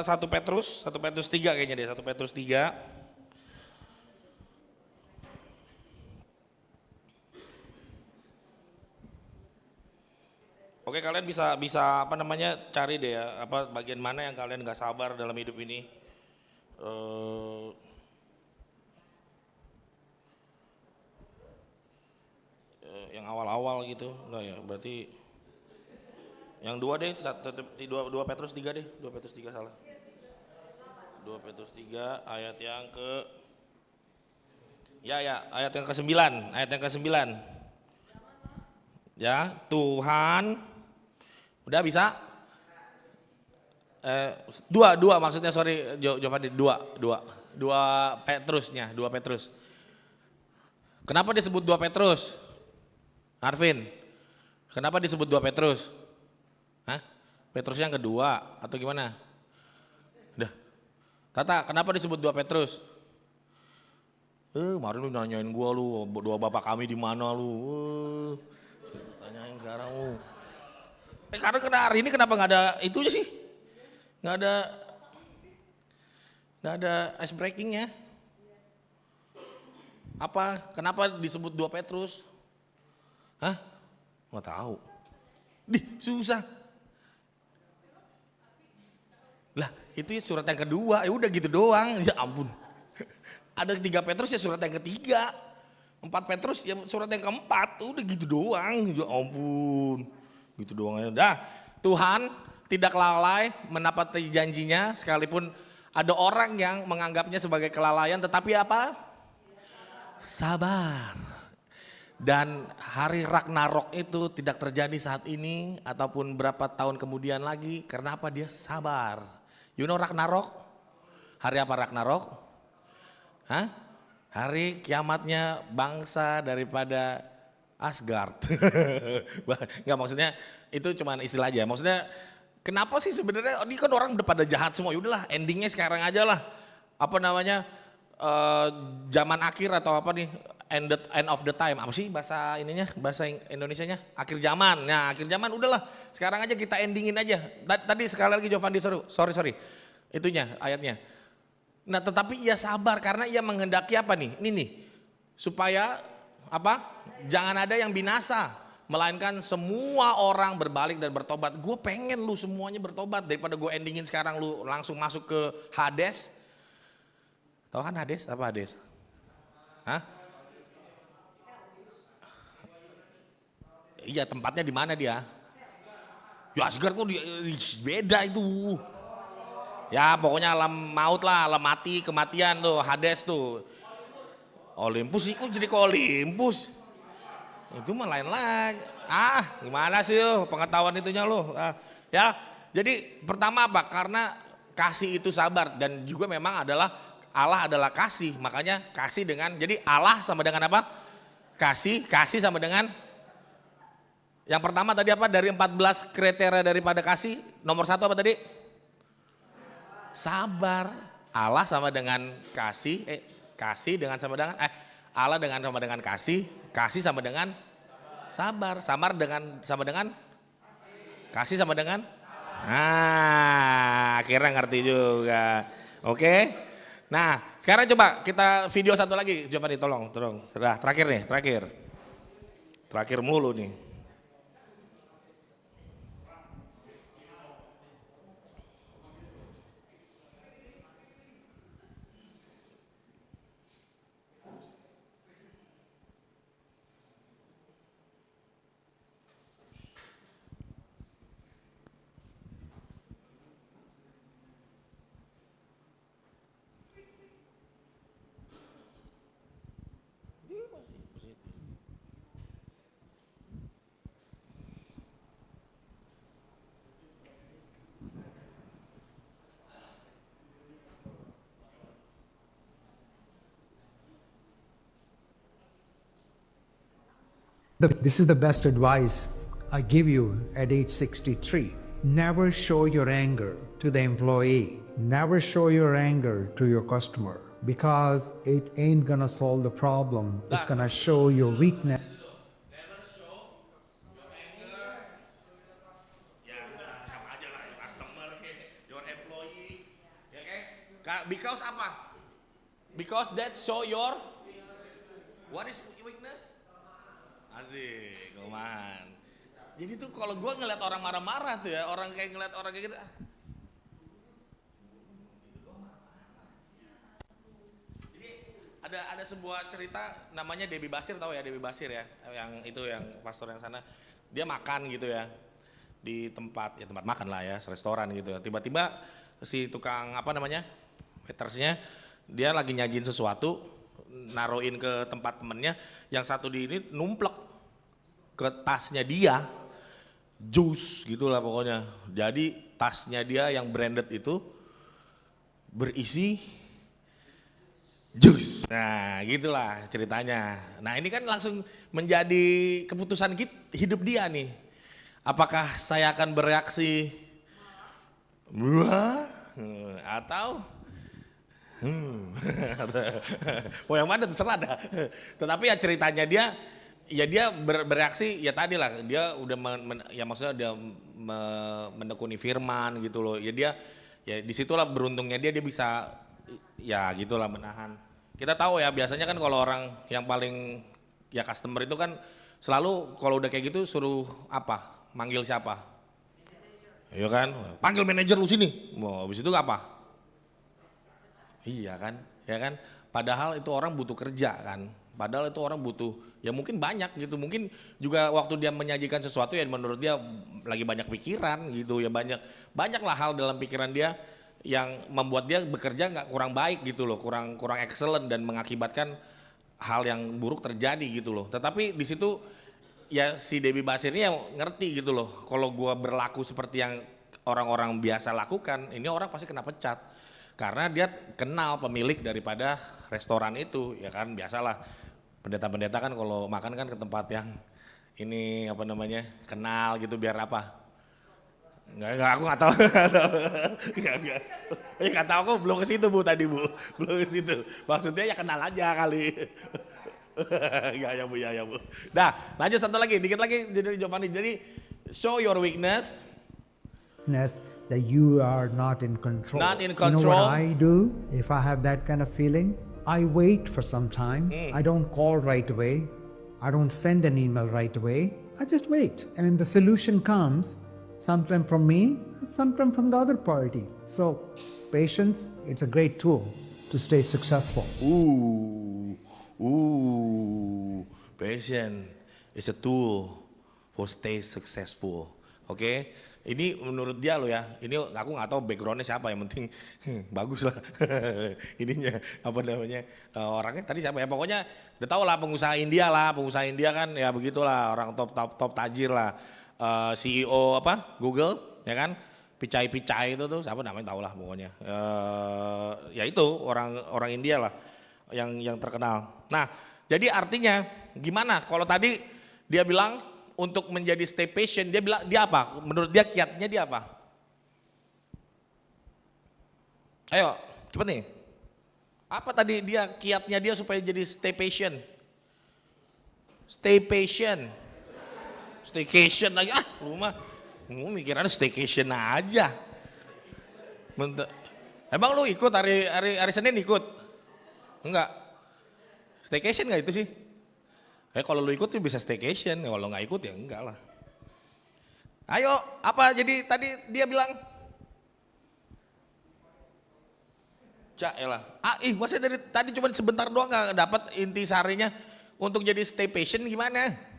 Speaker 1: 1 Petrus 3 kayaknya deh, 1 Petrus 3. Oke, kalian bisa apa namanya cari deh ya, apa bagian mana yang kalian nggak sabar dalam hidup ini. Yang awal-awal gitu, enggak ya? Berarti yang 2 deh, 2 Petrus 3 deh, 2 Petrus 3 salah. 2 Petrus 3 ayat yang ke ayat yang ke-9, ayat yang ke-9. Ya, Tuhan udah bisa? 2 maksudnya, sorry Giovanni, 2 Petrusnya, 2 Petrus. Kenapa disebut 2 Petrus? Arvin, kenapa disebut 2 Petrus? Hah? Petrus yang kedua atau gimana? Udah. Tata, kenapa disebut 2 Petrus? Kemarin lu nanyain gua lu, 2 bapak kami di mana lu? Tanyain sekarang lu. Karena hari ini kenapa nggak ada itunya sih? Nggak ada ice breakingnya. Apa? Kenapa disebut 2 Petrus? Hah? Nggak tahu. Susah. Lah itu ya surat yang kedua, ya udah gitu doang. Ya ampun. Ada 3 Petrus ya surat yang ketiga. 4 Petrus ya surat yang keempat. Udah gitu doang. Ya ampun. Gitu doang aja. Dah, Tuhan tidak lalai menepati janjinya sekalipun ada orang yang menganggapnya sebagai kelalaian, tetapi apa? Sabar. Dan hari Ragnarok itu tidak terjadi saat ini ataupun berapa tahun kemudian lagi. Karena apa? Dia sabar. You know Ragnarok? Hari apa Ragnarok? Hah? Hari kiamatnya bangsa daripada Asgard. Enggak, maksudnya itu cuma istilah aja. Maksudnya kenapa sih sebenarnya ini kan orang udah pada jahat semua. Yaudahlah endingnya sekarang aja lah. Apa namanya? Zaman akhir atau apa nih? End of the time, apa sih bahasa ininya, bahasa Indonesianya, akhir zaman. Nah akhir zaman udahlah, sekarang aja kita endingin aja. Tadi sekali lagi Giovanni sorry, itunya ayatnya. Nah tetapi ia sabar karena ia menghendaki apa nih, ini nih, supaya apa, jangan ada yang binasa, melainkan semua orang berbalik dan bertobat. Gue pengen lu semuanya bertobat daripada gue endingin sekarang lu langsung masuk ke Hades. Tahu kan Hades, apa Hades? Hah? Iya tempatnya di mana dia? Ya Asgard kok beda itu. Ya pokoknya alam maut lah, alam mati, kematian tuh, Hades tuh. Olympus sih kok jadi ke Olympus? Itu mah lain lagi. Gimana sih lo pengetahuan itunya lo? Ya jadi pertama apa? Karena kasih itu sabar dan juga memang adalah Allah adalah kasih, makanya kasih dengan, jadi Allah sama dengan apa? Kasih sama dengan, yang pertama tadi apa? Dari 14 kriteria daripada kasih, nomor 1 apa tadi? Sabar. Allah sama dengan kasih, kasih dengan sama dengan, Allah dengan sama dengan kasih sama dengan sabar, sama dengan kasih sama dengan, nah akhirnya ngerti juga, oke. Nah sekarang coba kita video satu lagi, coba nih tolong, sudah terakhir mulu nih.
Speaker 5: This is the best advice I give you at age 63. Never show your anger to the employee. Never show your anger to your customer because it ain't gonna solve the problem. It's gonna show your weakness.
Speaker 1: Never show your anger. Ya udah sama aja lah, your customer, your employee, ya kan? Because apa? Because that show your, what is weakness? Asik, koman. Jadi tuh kalau gue ngeliat orang marah-marah tuh ya, orang kayak ngeliat orang kayak gitu. Jadi ada sebuah cerita namanya Debbie Basir, tahu ya Debbie Basir ya, yang itu yang pastor yang sana. Dia makan gitu ya di tempat makan lah ya, restoran gitu. Tiba-tiba si tukang apa namanya, waitersnya dia lagi nyajin sesuatu, naruhin ke tempat temennya, yang satu di ini numplek ke tasnya dia, jus gitulah pokoknya. Jadi tasnya dia yang branded itu berisi jus. Nah gitulah ceritanya. Nah ini kan langsung menjadi keputusan hidup dia nih. Apakah saya akan bereaksi wah atau mau yang mana terserah dah. Tetapi ya ceritanya dia, ya dia bereaksi ya tadi lah, dia udah ya maksudnya dia menekuni firman gitu loh. Ya dia ya disitulah beruntungnya dia bisa ya gitulah menahan. Kita tahu ya biasanya kan kalau orang yang paling ya customer itu kan selalu kalau udah kayak gitu suruh apa? Manggil siapa? Iya kan? Panggil manajer lu sini. Mau habis itu apa? Iya kan? Ya kan? Padahal itu orang butuh kerja kan. Padahal itu orang butuh, ya mungkin banyak gitu, mungkin juga waktu dia menyajikan sesuatu ya menurut dia lagi banyak pikiran gitu ya, banyaklah hal dalam pikiran dia yang membuat dia bekerja nggak kurang baik gitu loh, kurang excellent dan mengakibatkan hal yang buruk terjadi gitu loh. Tetapi di situ ya si Debbie Basir ini yang ngerti gitu loh, kalau gua berlaku seperti yang orang-orang biasa lakukan, ini orang pasti kena pecat. Karena dia kenal pemilik daripada restoran itu, ya kan biasalah. Pendeta-pendeta kan kalau makan kan ke tempat yang ini apa namanya kenal gitu biar apa? Enggak aku nggak tahu. Nggak tahu aku belum ke situ Bu tadi Bu, belum ke situ. Maksudnya ya kenal aja kali. ya Bu. Dah lanjut satu lagi, dikit lagi jadi Giovanni. Jadi show your weakness.
Speaker 5: That you are not in control.
Speaker 1: Not in
Speaker 5: You know
Speaker 1: control.
Speaker 5: what I do if I have that kind of feeling? I wait for some time. I don't call right away. I don't send an email right away. I just wait. And the solution comes sometime from me, sometime from the other party. So patience, it's a great tool to stay successful.
Speaker 1: Patience is a tool for stay successful. Oke? Ini menurut dia loh ya, ini aku nggak tahu backgroundnya siapa, yang penting bagus lah ininya apa namanya orangnya tadi siapa ya, pokoknya udah tahu lah pengusaha India kan ya begitulah, orang top tajir lah, CEO apa Google ya kan, Pichai itu tuh siapa namanya tahu lah pokoknya. Ya itu orang India lah yang terkenal. Nah, jadi artinya gimana? Kalau tadi dia bilang untuk menjadi stay patient, dia bilang dia apa? Menurut dia kiatnya dia apa? Ayo, cepet nih. Apa tadi dia kiatnya dia supaya jadi stay patient? Stay patient. Staycation lagi rumah. Mikirannya staycation aja. Emang lu ikut hari Senin ikut? Enggak. Staycation enggak itu sih? Kalau lu ikut tuh bisa staycation, kalau nggak ikut ya enggak lah. Ayo, apa jadi tadi dia bilang? Elah. Masa dari tadi cuma sebentar doang nggak dapat inti sarinya untuk jadi stay patient gimana?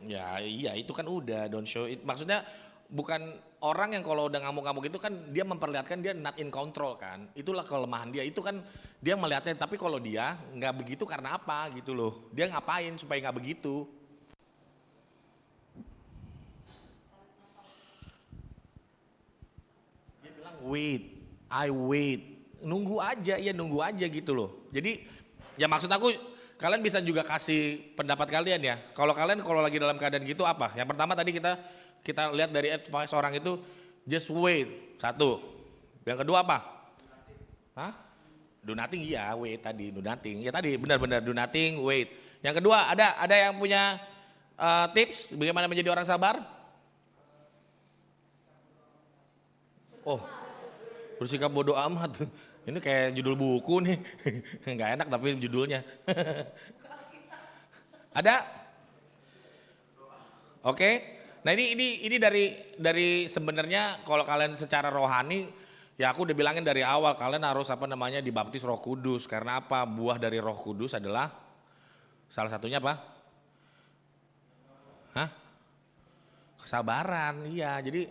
Speaker 1: Ya iya itu kan udah don't show it. Maksudnya bukan orang yang kalau udah ngamuk-ngamuk itu kan dia memperlihatkan dia not in control kan. Itulah kelemahan dia, itu kan dia melihatnya. Tapi kalau dia nggak begitu karena apa gitu loh. Dia ngapain supaya nggak begitu. Dia bilang I wait. Nunggu aja gitu loh. Jadi ya maksud aku kalian bisa juga kasih pendapat kalian ya. Kalau kalian lagi dalam keadaan gitu apa? Yang pertama tadi kita lihat dari advice orang itu just wait. Satu. Yang kedua apa? Do nothing iya, wait tadi do nothing. Ya tadi benar-benar do nothing, wait. Yang kedua ada yang punya tips bagaimana menjadi orang sabar? Oh. Bersikap bodoh amat. Ini kayak judul buku nih, nggak enak tapi judulnya. Ada? Oke. Nah ini dari sebenarnya kalau kalian secara rohani, ya aku udah bilangin dari awal kalian harus dibaptis Roh Kudus. Karena apa? Buah dari Roh Kudus adalah salah satunya apa? Kesabaran. Iya. Jadi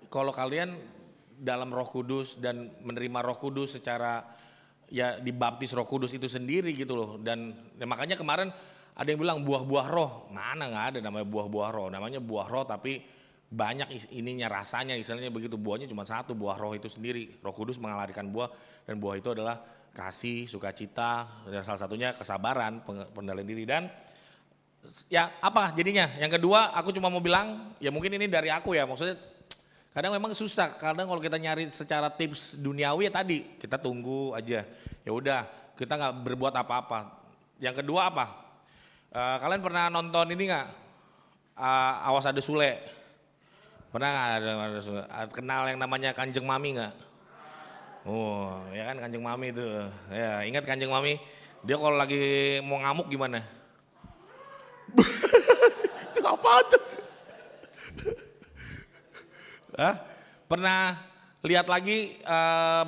Speaker 1: kalau kalian dalam Roh Kudus dan menerima Roh Kudus secara ya dibaptis Roh Kudus itu sendiri gitu loh. Dan ya makanya kemarin ada yang bilang buah-buah roh, mana nggak ada namanya buah-buah roh, namanya buah roh tapi banyak ininya rasanya istilahnya begitu. Buahnya cuma satu, buah roh itu sendiri. Roh Kudus mengalahkan buah dan buah itu adalah kasih, sukacita, dan salah satunya kesabaran, pengendalian diri. Dan ya apa jadinya? Yang kedua aku cuma mau bilang ya mungkin ini dari aku ya, maksudnya kadang memang susah, kadang kalau kita nyari secara tips duniawi ya tadi kita tunggu aja, ya udah kita nggak berbuat apa-apa. Yang kedua apa? Kalian pernah nonton ini nggak? Awas Ada Sule. Pernah nggak ada kenal yang namanya Kanjeng Mami nggak? Oh ya kan Kanjeng Mami itu, ya ingat Kanjeng Mami? Dia kalau lagi mau ngamuk gimana? Itu apa tuh? Pernah lihat lagi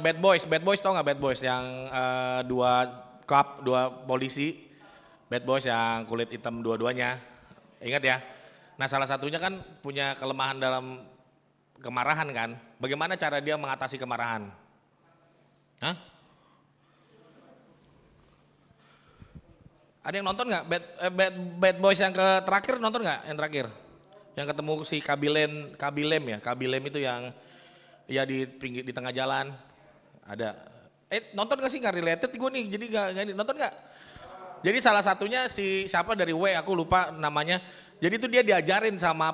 Speaker 1: Bad Boys tau nggak Bad Boys yang dua polisi Bad Boys yang kulit hitam dua-duanya, ingat ya? Nah salah satunya kan punya kelemahan dalam kemarahan kan? Bagaimana cara dia mengatasi kemarahan? Ada yang nonton nggak Bad Boys yang terakhir, nonton nggak yang terakhir? Yang ketemu si Kabilem itu yang ya di tengah jalan ada. Nonton gak sih? Nggak related gue nih, jadi nggak nonton nggak? Jadi salah satunya si siapa dari aku lupa namanya. Jadi itu dia diajarin sama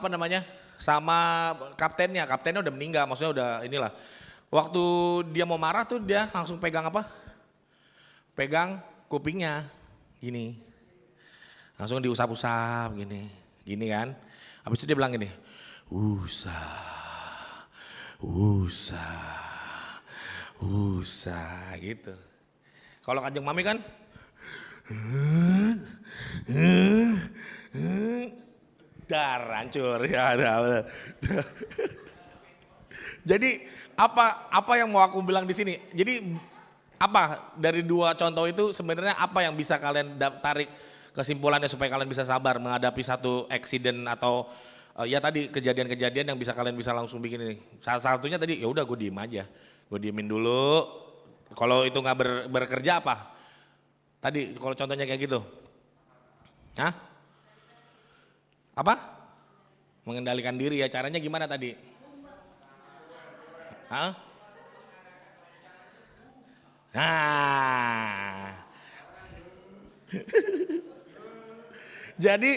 Speaker 1: sama kaptennya udah meninggal, maksudnya udah inilah. Waktu dia mau marah tuh dia langsung pegang apa? Pegang kupingnya, gini. Langsung diusap-usap gini kan. Habis itu dia bilang gini, usah gitu. Kalau Kanjeng Mami kan, dar hancur ya. Jadi apa yang mau aku bilang di sini? Jadi apa dari dua contoh itu sebenarnya apa yang bisa kalian tarik kesimpulannya supaya kalian bisa sabar menghadapi satu accident atau ya tadi kejadian-kejadian yang bisa kalian bisa langsung bikin ini. Salah satunya tadi ya udah gue diem aja, gue diemin dulu. Kalau itu nggak bekerja apa? Tadi kalau contohnya kayak gitu, apa? Mengendalikan diri ya, caranya gimana tadi? Hah? Nah. Jadi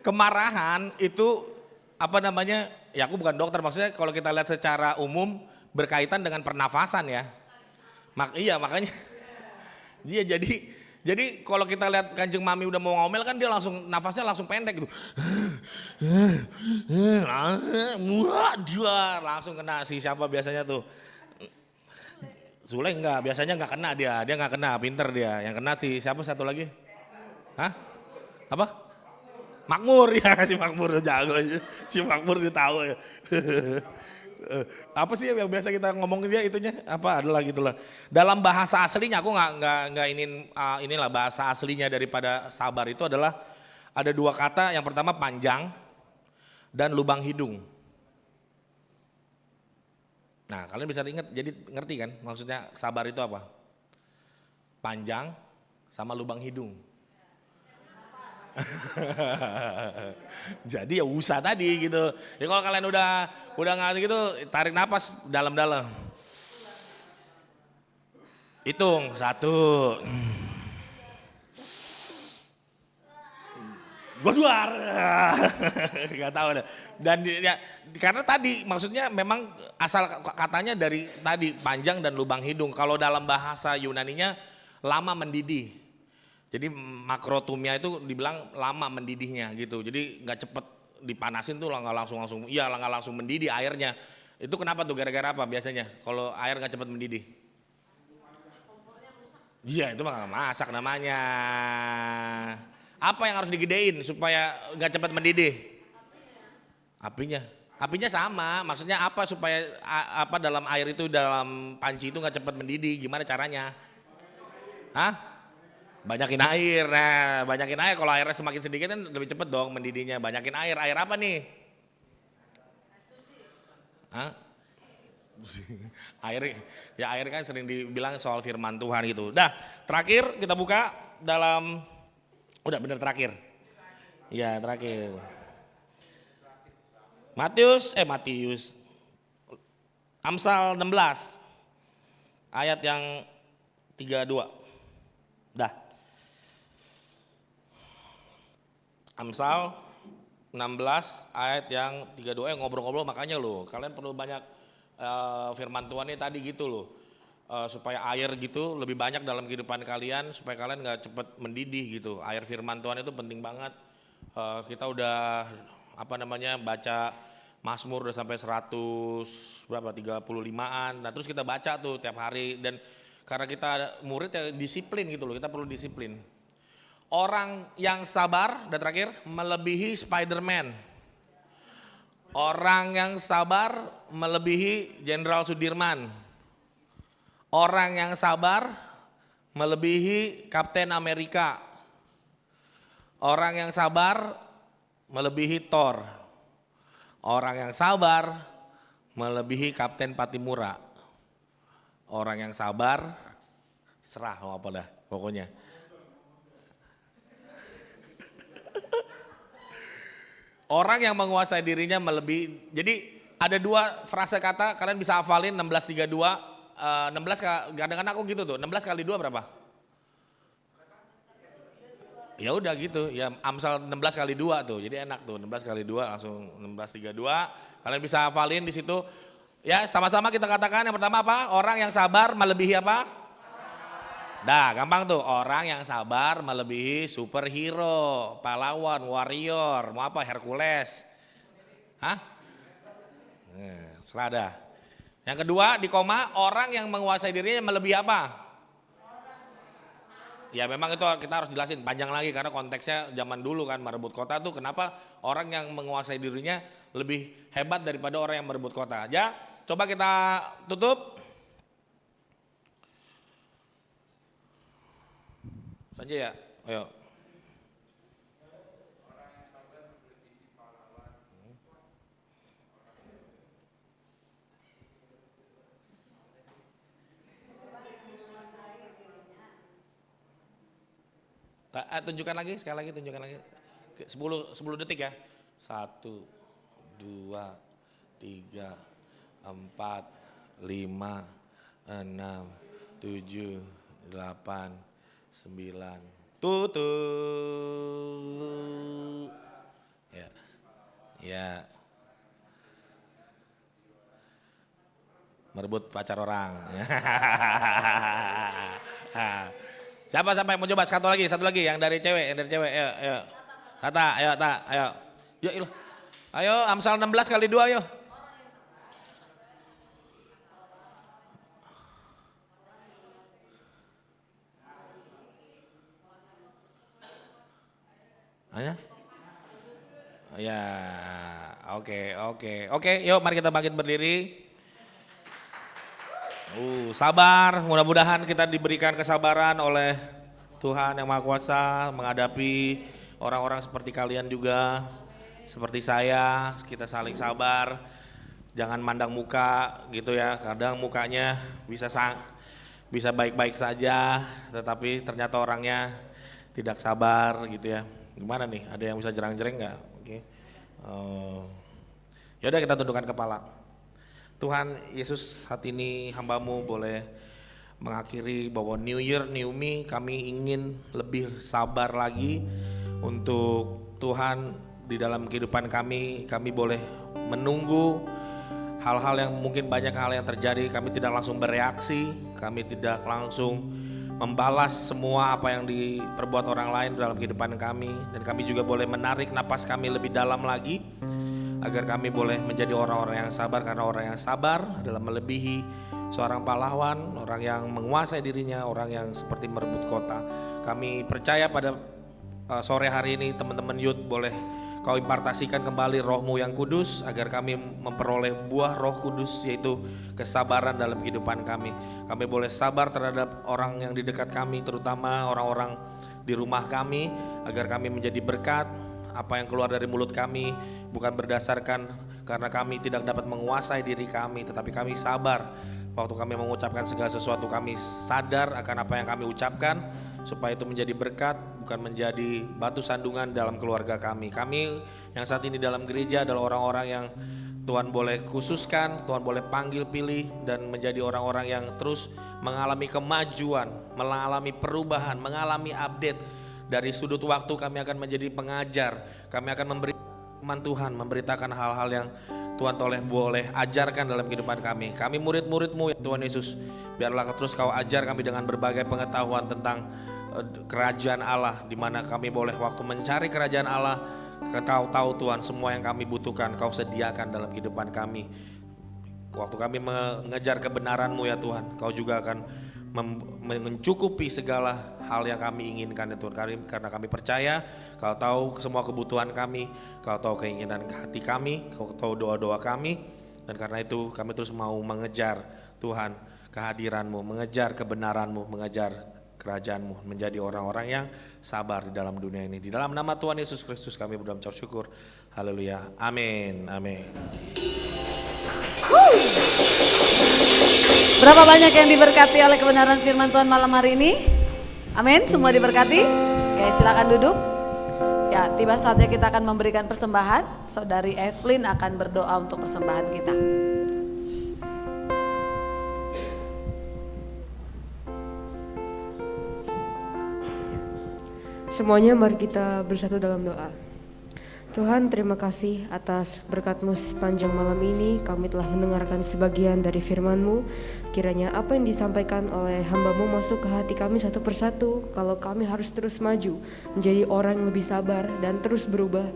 Speaker 1: kemarahan itu apa namanya? Ya aku bukan dokter, maksudnya kalau kita lihat secara umum berkaitan dengan pernafasan ya. Iya makanya. Iya jadi kalau kita lihat Kanjeng Mami udah mau ngomel kan dia langsung nafasnya langsung pendek gitu. Dia langsung kena si siapa biasanya tuh. Sule enggak, biasanya enggak kena dia enggak kena, pinter dia. Yang kena si siapa satu lagi? Hah? Apa? Makmur ya, si Makmur jago aja. Si Makmur dia tahu ya. Apa sih yang biasa kita ngomongin dia itunya? Apa adalah gitulah. Dalam bahasa aslinya aku nggak inilah bahasa aslinya daripada sabar itu adalah ada dua kata. Yang pertama panjang dan lubang hidung. Nah kalian bisa ingat, jadi ngerti kan maksudnya sabar itu apa? Panjang sama lubang hidung. Jadi ya usah tadi gitu. Ya kalau kalian udah ngerti gitu, tarik napas dalam-dalam. Hitung 1. Keluar. Gak tahu deh. Dan ya karena tadi maksudnya memang asal katanya dari tadi panjang dan lubang hidung. Kalau dalam bahasa Yunaninya lama mendidih. Jadi makrotumia itu dibilang lama mendidihnya gitu. Jadi nggak cepet dipanasin tuh nggak langsung nggak langsung mendidih airnya. Itu kenapa tuh, gara-gara apa biasanya kalau air nggak cepet mendidih? Iya itu mah nggak masak namanya. Apa yang harus digedein supaya nggak cepet mendidih? Apinya sama. Maksudnya apa supaya apa dalam air itu, dalam panci itu nggak cepet mendidih? Gimana caranya? Hah? Banyakin air. Nah, banyakin air. Kalau airnya semakin sedikit kan lebih cepet dong mendidihnya. Banyakin air. Air apa nih? Hah? Air kan sering dibilang soal firman Tuhan gitu. Dah, terakhir kita buka dalam udah bener terakhir. Ya, terakhir. Matius. Amsal 16. Ayat yang 32. Dah. Amsal 16 ayat yang 32 ngobrol-ngobrol makanya loh kalian perlu banyak firman Tuhan ini tadi gitu loh supaya air gitu lebih banyak dalam kehidupan kalian supaya kalian nggak cepet mendidih gitu. Air firman Tuhan itu penting banget. Kita udah baca Mazmur udah sampai 35-an. Nah terus kita baca tuh tiap hari dan karena kita murid ya disiplin gitu loh, kita perlu disiplin. Orang yang sabar, dan terakhir, melebihi Spider-Man. Orang yang sabar melebihi Jenderal Sudirman. Orang yang sabar melebihi Kapten Amerika. Orang yang sabar melebihi Thor. Orang yang sabar melebihi Kapten Patimura. Orang yang sabar, serah mau apa dah pokoknya. Orang yang menguasai dirinya melebihi. Jadi ada dua frase kata kalian bisa hafalin 1632. 16 kadang-kadang aku gitu tuh. 16 kali 2 berapa? Ya udah gitu. Ya Amsal 16 kali 2 tuh. Jadi enak tuh 16 kali 2 langsung 1632. Kalian bisa hafalin di situ. Ya sama-sama kita katakan yang pertama apa? Orang yang sabar melebihi apa? Dah gampang tuh, orang yang sabar melebihi superhero, pahlawan, warrior, mau apa, Hercules. Hah? Serada. Yang kedua di koma, orang yang menguasai dirinya melebihi apa? Ya memang itu kita harus jelasin panjang lagi karena konteksnya zaman dulu kan merebut kota tuh kenapa orang yang menguasai dirinya lebih hebat daripada orang yang merebut kota. Ya coba kita tutup. Saja ya, ayo. Tunjukkan lagi, sekali lagi tunjukkan lagi. 10 detik ya. 1, 2, 3, 4, 5, 6, 7, 8, 9. Tutup. Ya. Ya. Merebut pacar orang. Siapa yang mau coba satu lagi yang dari cewek, ayo, ayo. Tata, ayo. Yuk, ilah. Ayo, Amsal 16 kali 2, ayo. Ayo. Ya, oke, yuk mari kita bangkit berdiri. Sabar, mudah-mudahan kita diberikan kesabaran oleh Tuhan yang Maha Kuasa menghadapi orang-orang seperti kalian juga, seperti saya, kita saling sabar, jangan mandang muka gitu ya, kadang mukanya bisa baik-baik saja, tetapi ternyata orangnya tidak sabar gitu ya. Gimana nih, ada yang bisa jerang-jereng nggak? Oke. Yaudah kita tundukkan kepala. Tuhan Yesus, saat ini hamba-Mu boleh mengakhiri bahwa New Year, New Me, kami ingin lebih sabar lagi untuk Tuhan di dalam kehidupan kami boleh menunggu hal-hal yang mungkin banyak hal yang terjadi, kami tidak langsung bereaksi, kami tidak langsung membalas semua apa yang diperbuat orang lain dalam kehidupan kami, dan kami juga boleh menarik napas kami lebih dalam lagi agar kami boleh menjadi orang-orang yang sabar, karena orang yang sabar adalah melebihi seorang pahlawan, orang yang menguasai dirinya, orang yang seperti merebut kota. Kami percaya pada sore hari ini teman-teman youth boleh Kau impartasikan kembali Roh-Mu yang kudus agar kami memperoleh buah Roh Kudus, yaitu kesabaran dalam kehidupan kami. Kami boleh sabar terhadap orang yang di dekat kami, terutama orang-orang di rumah kami, agar kami menjadi berkat. Apa yang keluar dari mulut kami bukan berdasarkan karena kami tidak dapat menguasai diri kami, tetapi kami sabar. Waktu kami mengucapkan segala sesuatu, kami sadar akan apa yang kami ucapkan, supaya itu menjadi berkat, bukan menjadi batu sandungan dalam keluarga kami. Kami yang saat ini dalam gereja adalah orang-orang yang Tuhan boleh khususkan, Tuhan boleh panggil pilih, dan menjadi orang-orang yang terus mengalami kemajuan, mengalami perubahan, mengalami update. Dari sudut waktu kami akan menjadi pengajar, kami akan memberi firman Tuhan, memberitakan hal-hal yang Tuhan boleh ajarkan dalam kehidupan kami. Kami murid-murid-Mu ya Tuhan Yesus, biarlah terus Kau ajar kami dengan berbagai pengetahuan tentang kerajaan Allah, di mana kami boleh waktu mencari kerajaan Allah, Kau tahu Tuhan semua yang kami butuhkan Kau sediakan dalam kehidupan kami. Waktu kami mengejar kebenaran-Mu ya Tuhan, Kau juga akan mencukupi segala hal yang kami inginkan ya Tuhan, karena kami percaya Kau tahu semua kebutuhan kami, Kau tahu keinginan hati kami, Kau tahu doa-doa kami, dan karena itu kami terus mau mengejar Tuhan kehadiran-Mu, mengejar kebenaran-Mu, mengejar kerajaan-Mu, menjadi orang-orang yang sabar di dalam dunia ini. Di dalam nama Tuhan Yesus Kristus kami berdoa mengucap syukur. Haleluya. Amin. Amin.
Speaker 2: Berapa banyak yang diberkati oleh kebenaran firman Tuhan malam hari ini? Amin, semua diberkati. Oke, silakan duduk. Ya, tiba saatnya kita akan memberikan persembahan. Saudari Evelyn akan berdoa untuk persembahan kita.
Speaker 6: Semuanya mari kita bersatu dalam doa. Tuhan, terima kasih atas berkat-Mu sepanjang malam ini. Kami telah mendengarkan sebagian dari firman-Mu. Kiranya apa yang disampaikan oleh hamba-Mu masuk ke hati kami satu persatu. Kalau kami harus terus maju, menjadi orang yang lebih sabar dan terus berubah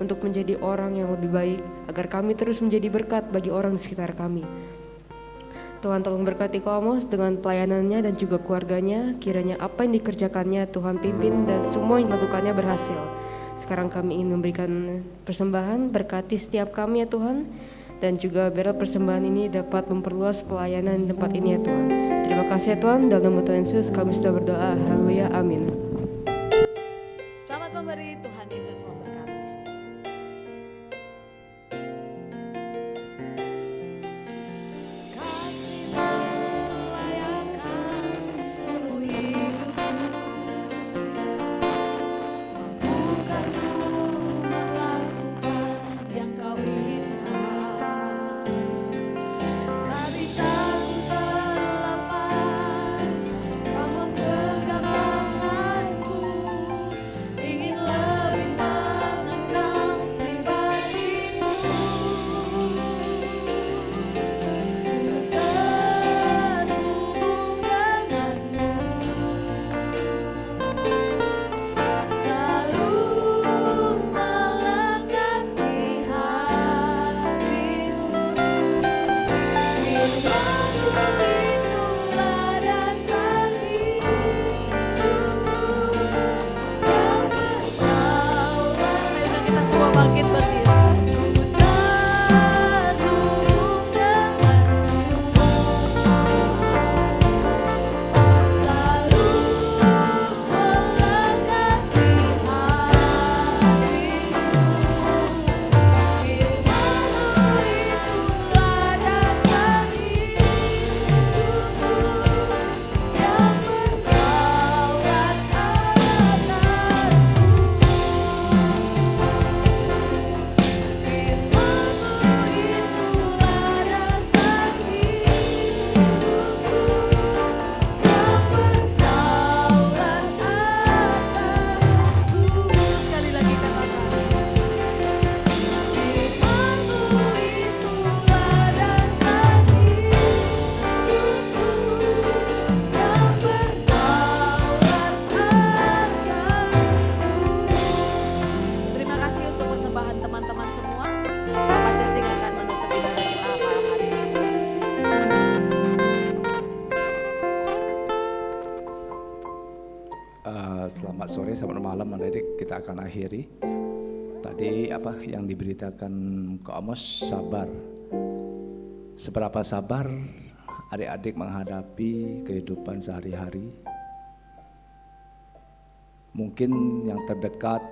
Speaker 6: untuk menjadi orang yang lebih baik, agar kami terus menjadi berkat bagi orang di sekitar kami. Tuhan, tolong berkati Amos dengan pelayanannya dan juga keluarganya. Kiranya apa yang dikerjakannya Tuhan pimpin dan semua yang dilakukannya berhasil. Sekarang kami ingin memberikan persembahan, berkati setiap kami ya Tuhan, dan juga biarlah persembahan ini dapat memperluas pelayanan di tempat ini ya Tuhan. Terima kasih ya Tuhan, dalam nama Tuhan Yesus kami sudah berdoa. Haleluya, amin.
Speaker 2: Selamat memberi, Tuhan Yesus memberkati. Yang Kau ingin
Speaker 7: sore sampai malam adik-adik kita akan akhiri. Tadi apa yang diberitakan Kak Amos, sabar. Seberapa sabar adik-adik menghadapi kehidupan sehari-hari. Mungkin yang terdekat,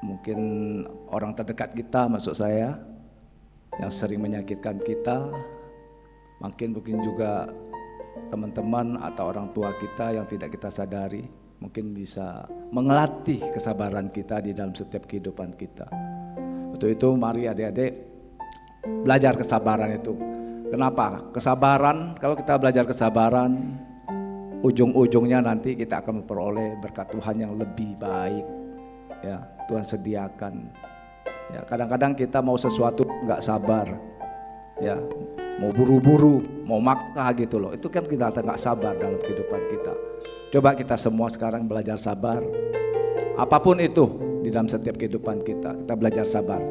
Speaker 7: mungkin orang terdekat kita maksud saya, yang sering menyakitkan kita, mungkin juga teman-teman atau orang tua kita yang tidak kita sadari, mungkin bisa mengelatih kesabaran kita di dalam setiap kehidupan kita. Untuk itu mari adik-adik belajar kesabaran itu. Kenapa? Kesabaran, kalau kita belajar kesabaran, ujung-ujungnya nanti kita akan memperoleh berkat Tuhan yang lebih baik. Ya, Tuhan sediakan. Ya, kadang-kadang kita mau sesuatu nggak sabar, ya, mau buru-buru, mau maksa gitu loh. Itu kan kita nggak sabar dalam kehidupan kita. Coba kita semua sekarang belajar sabar. Apapun itu di dalam setiap kehidupan kita belajar sabar.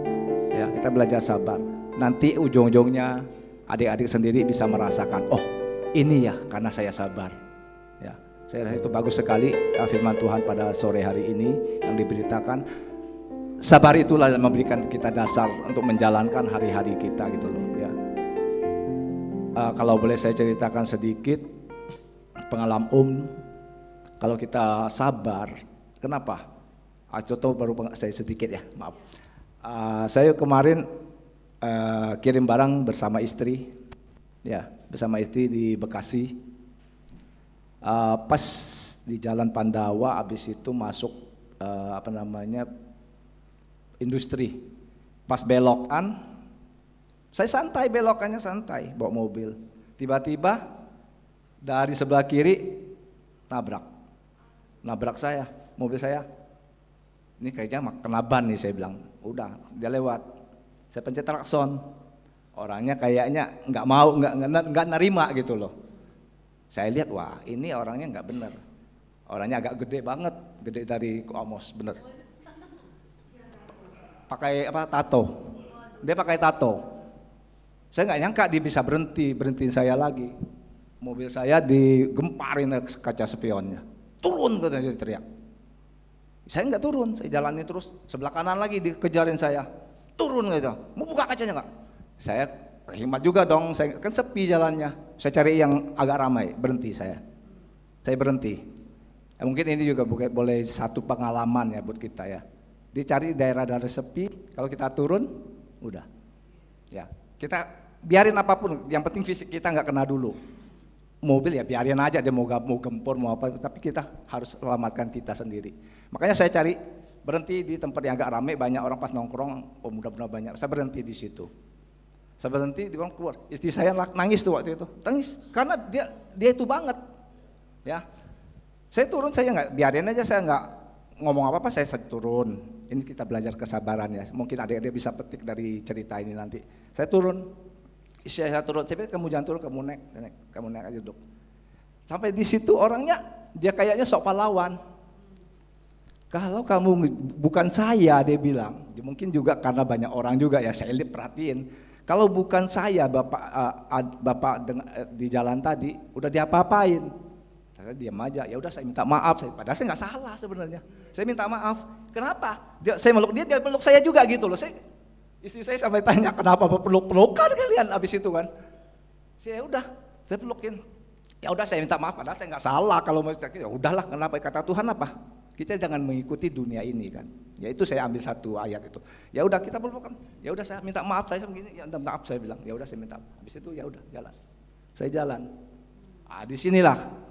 Speaker 7: Ya, kita belajar sabar. Nanti ujung-ujungnya adik-adik sendiri bisa merasakan, oh ini ya karena saya sabar. Ya, saya rasa itu bagus sekali firman Tuhan pada sore hari ini yang diberitakan. Sabar itulah yang memberikan kita dasar untuk menjalankan hari-hari kita gitu loh ya. Kalau boleh saya ceritakan sedikit pengalaman kalau kita sabar, kenapa? Contoh baru saya sedikit ya, maaf. Saya kemarin kirim barang bersama istri, ya bersama istri di Bekasi. Pas di Jalan Pandawa, habis itu masuk industri. Pas belokan, saya santai belokannya santai, bawa mobil. Tiba-tiba dari sebelah kiri nabrak saya, mobil saya. Ini kayaknya kena ban nih, saya bilang. Udah, dia lewat. Saya pencet klakson. Orangnya kayaknya nggak nerima gitu loh. Saya lihat, wah ini orangnya nggak bener. Orangnya agak gede banget, gede dari Ko Amos, bener. Pakai tato. Dia pakai tato. Saya nggak nyangka dia bisa berhentiin saya lagi. Mobil saya digemparin kaca spionnya. Turun katanya, dia teriak. Saya nggak turun, saya jalani terus. Sebelah kanan lagi dikejarin saya. Turun gitu. Mau buka kacanya nggak? Saya hemat juga dong. Saya kan sepi jalannya. Saya cari yang agak ramai. Berhenti saya. Saya berhenti. Mungkin ini juga boleh satu pengalaman ya buat kita ya. Dicari daerah-daerah sepi, kalau kita turun, udah. Ya, kita biarin apapun, yang penting fisik kita nggak kena dulu. Mobil ya biarin aja, dia mau gempur, mau apa, tapi kita harus selamatkan kita sendiri. Makanya saya cari berhenti di tempat yang agak ramai, banyak orang pas nongkrong, mudah-mudahan banyak. Saya berhenti di situ. Saya berhenti, dia bilang keluar. Istri saya nangis tuh waktu itu, nangis karena dia itu banget. Ya, saya turun, saya nggak biarin aja, saya nggak ngomong apa-apa, saya turun. Ini kita belajar kesabaran ya. Mungkin adik-adik bisa petik dari cerita ini nanti. Saya turun, saya turun, saya bilang kamu jangan turun, kamu naik aja duduk. Sampai di situ orangnya, dia kayaknya sok pahlawan. Kalau kamu bukan saya, dia bilang, mungkin juga karena banyak orang juga ya, saya perhatiin. Kalau bukan saya, bapak di jalan tadi, udah diapa-apain. Saya diam aja, ya udah saya minta maaf, padahal saya nggak salah sebenarnya. Saya minta maaf, kenapa? Saya meluk dia meluk saya juga gitu loh. Istri saya sampai tanya kenapa peluk-pelukan kalian abis itu kan? Saya pelukin. Ya udah saya minta maaf, padahal saya nggak salah kalau mau ya udahlah, kenapa? Kata Tuhan apa? Kita jangan mengikuti dunia ini kan. Ya itu saya ambil satu ayat itu. Ya udah kita pelukan. Ya udah saya minta maaf, saya begini, ya maaf saya bilang. Ya udah saya minta. Habis itu ya udah jalan. Saya jalan. Di sinilah.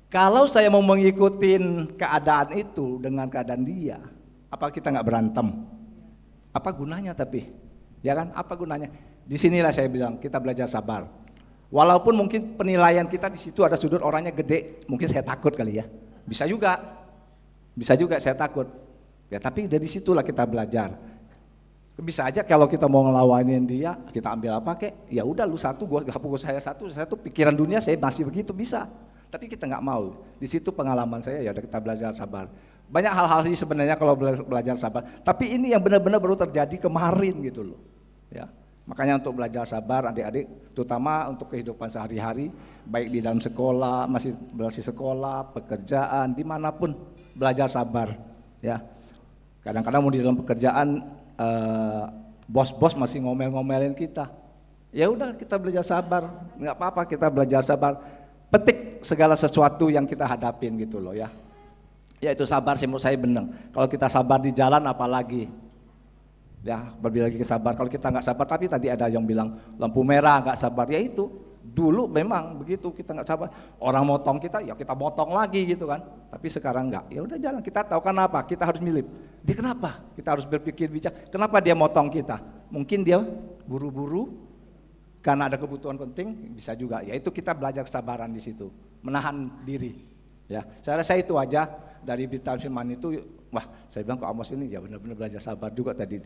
Speaker 7: Kalau saya mau mengikuti keadaan itu dengan keadaan dia, apa kita nggak berantem? Apa gunanya tapi? Ya kan? Apa gunanya? Di sinilah saya bilang kita belajar sabar. Walaupun mungkin penilaian kita di situ ada sudut orangnya gede, mungkin saya takut kali ya. Bisa juga saya takut. Ya tapi dari situlah kita belajar. Bisa aja kalau kita mau ngelawanin dia, kita ambil apa kek? Ya udah lu satu, gua saya satu pikiran dunia saya masih begitu bisa. Tapi kita nggak mau. Di situ pengalaman saya ya kita belajar sabar. Banyak hal-hal sih sebenarnya kalau belajar sabar. Tapi ini yang benar-benar baru terjadi kemarin gitu loh. Ya, Makanya untuk belajar sabar adik-adik, terutama untuk kehidupan sehari-hari, baik di dalam sekolah, masih sekolah, pekerjaan, dimanapun belajar sabar. Ya, kadang-kadang mau di dalam pekerjaan bos-bos masih ngomel-ngomelin kita. Ya udah kita belajar sabar, nggak apa-apa kita belajar sabar. Petik segala sesuatu yang kita hadapin gitu loh ya. Ya itu sabar sih menurut saya benar. Kalau kita sabar di jalan apalagi. Ya, lebih lagi sabar. Kalau kita nggak sabar, tapi tadi ada yang bilang lampu merah nggak sabar, ya itu dulu memang begitu kita nggak sabar. Orang motong kita, ya kita motong lagi gitu kan. Tapi sekarang nggak. Ya udah jalan. Kita tahu kenapa? Kita harus milih. Dia kenapa? Kita harus berpikir bijak. Kenapa dia motong kita? Mungkin dia buru-buru karena ada kebutuhan penting, bisa juga. Ya itu kita belajar kesabaran di situ, menahan diri. Ya, saya rasa itu aja dari berita firman itu. Wah, saya bilang kok Amos ini ya benar-benar belajar sabar juga tadi.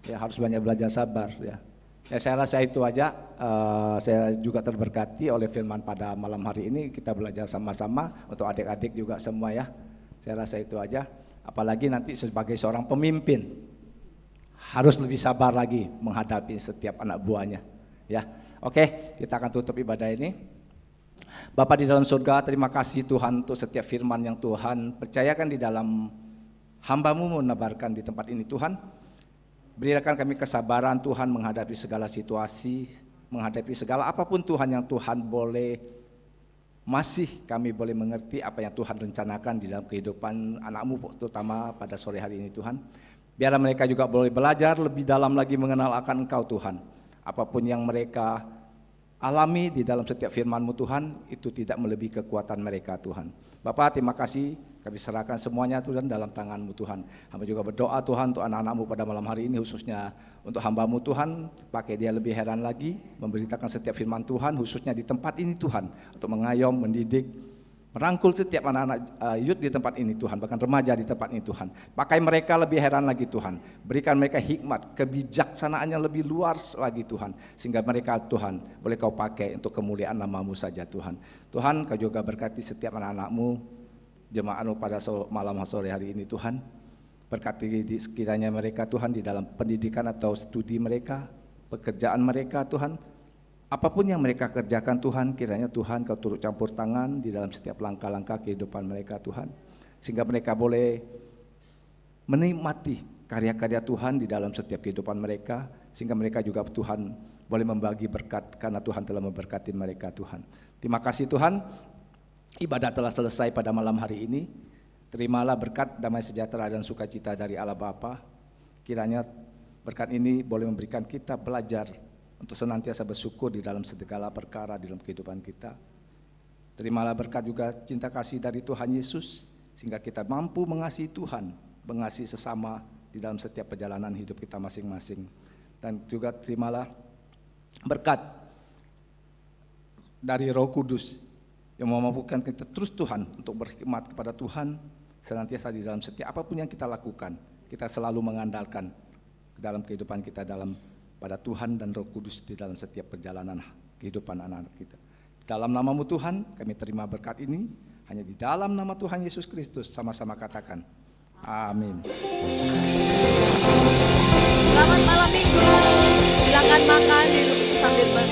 Speaker 7: Ya harus banyak belajar sabar ya. Ya saya rasa itu aja. Saya juga terberkati oleh firman pada malam hari ini. Kita belajar sama-sama untuk adik-adik juga semua ya. Saya rasa itu aja. Apalagi nanti sebagai seorang pemimpin harus lebih sabar lagi menghadapi setiap anak buahnya. Ya, oke, kita akan tutup ibadah ini. Bapa di dalam surga, terima kasih Tuhan untuk setiap firman yang Tuhan percayakan di dalam hamba-Mu menebarkan di tempat ini Tuhan. Berikan kami kesabaran Tuhan menghadapi segala situasi, menghadapi segala apapun Tuhan yang Tuhan boleh, masih kami boleh mengerti apa yang Tuhan rencanakan di dalam kehidupan anak-Mu terutama pada sore hari ini Tuhan. Biarlah mereka juga boleh belajar lebih dalam lagi mengenal akan Engkau Tuhan. Apapun yang mereka alami di dalam setiap firman-Mu Tuhan, itu tidak melebihi kekuatan mereka Tuhan. Bapa, terima kasih, kami serahkan semuanya Tuhan dalam tangan-Mu Tuhan. Hamba juga berdoa Tuhan untuk anak-anak-Mu pada malam hari ini, khususnya untuk hamba-Mu Tuhan, pakai dia lebih heran lagi, memberitakan setiap firman Tuhan, khususnya di tempat ini Tuhan, untuk mengayom, mendidik, merangkul setiap anak-anak youth di tempat ini Tuhan, bahkan remaja di tempat ini Tuhan. Pakai mereka lebih heran lagi Tuhan, berikan mereka hikmat, kebijaksanaan yang lebih luas lagi Tuhan, sehingga mereka Tuhan boleh Kau pakai untuk kemuliaan nama-Mu saja Tuhan. Tuhan, Kau juga berkati setiap anak-anak-Mu, jemaat-Mu pada malam sore hari ini Tuhan. Berkati sekiranya mereka Tuhan di dalam pendidikan atau studi mereka, pekerjaan mereka Tuhan. Apapun yang mereka kerjakan Tuhan, kiranya Tuhan Kau turut campur tangan di dalam setiap langkah-langkah kehidupan mereka Tuhan. Sehingga mereka boleh menikmati karya-karya Tuhan di dalam setiap kehidupan mereka. Sehingga mereka juga Tuhan boleh membagi berkat karena Tuhan telah memberkati mereka Tuhan. Terima kasih Tuhan, ibadah telah selesai pada malam hari ini. Terimalah berkat, damai sejahtera dan sukacita dari Allah Bapa. Kiranya berkat ini boleh memberikan kita belajar untuk senantiasa bersyukur di dalam segala perkara di dalam kehidupan kita. Terimalah berkat juga cinta kasih dari Tuhan Yesus, sehingga kita mampu mengasihi Tuhan, mengasihi sesama di dalam setiap perjalanan hidup kita masing-masing. Dan juga terimalah berkat dari Roh Kudus yang memampukan kita terus Tuhan untuk berkhidmat kepada Tuhan senantiasa di dalam setiap apapun yang kita lakukan. Kita selalu mengandalkan dalam kehidupan kita pada Tuhan dan Roh Kudus di dalam setiap perjalanan kehidupan anak-anak kita. Dalam nama-Mu Tuhan, kami terima berkat ini, hanya di dalam nama Tuhan Yesus Kristus, sama-sama katakan, amin.
Speaker 2: Selamat malam minggu, silakan makan sambil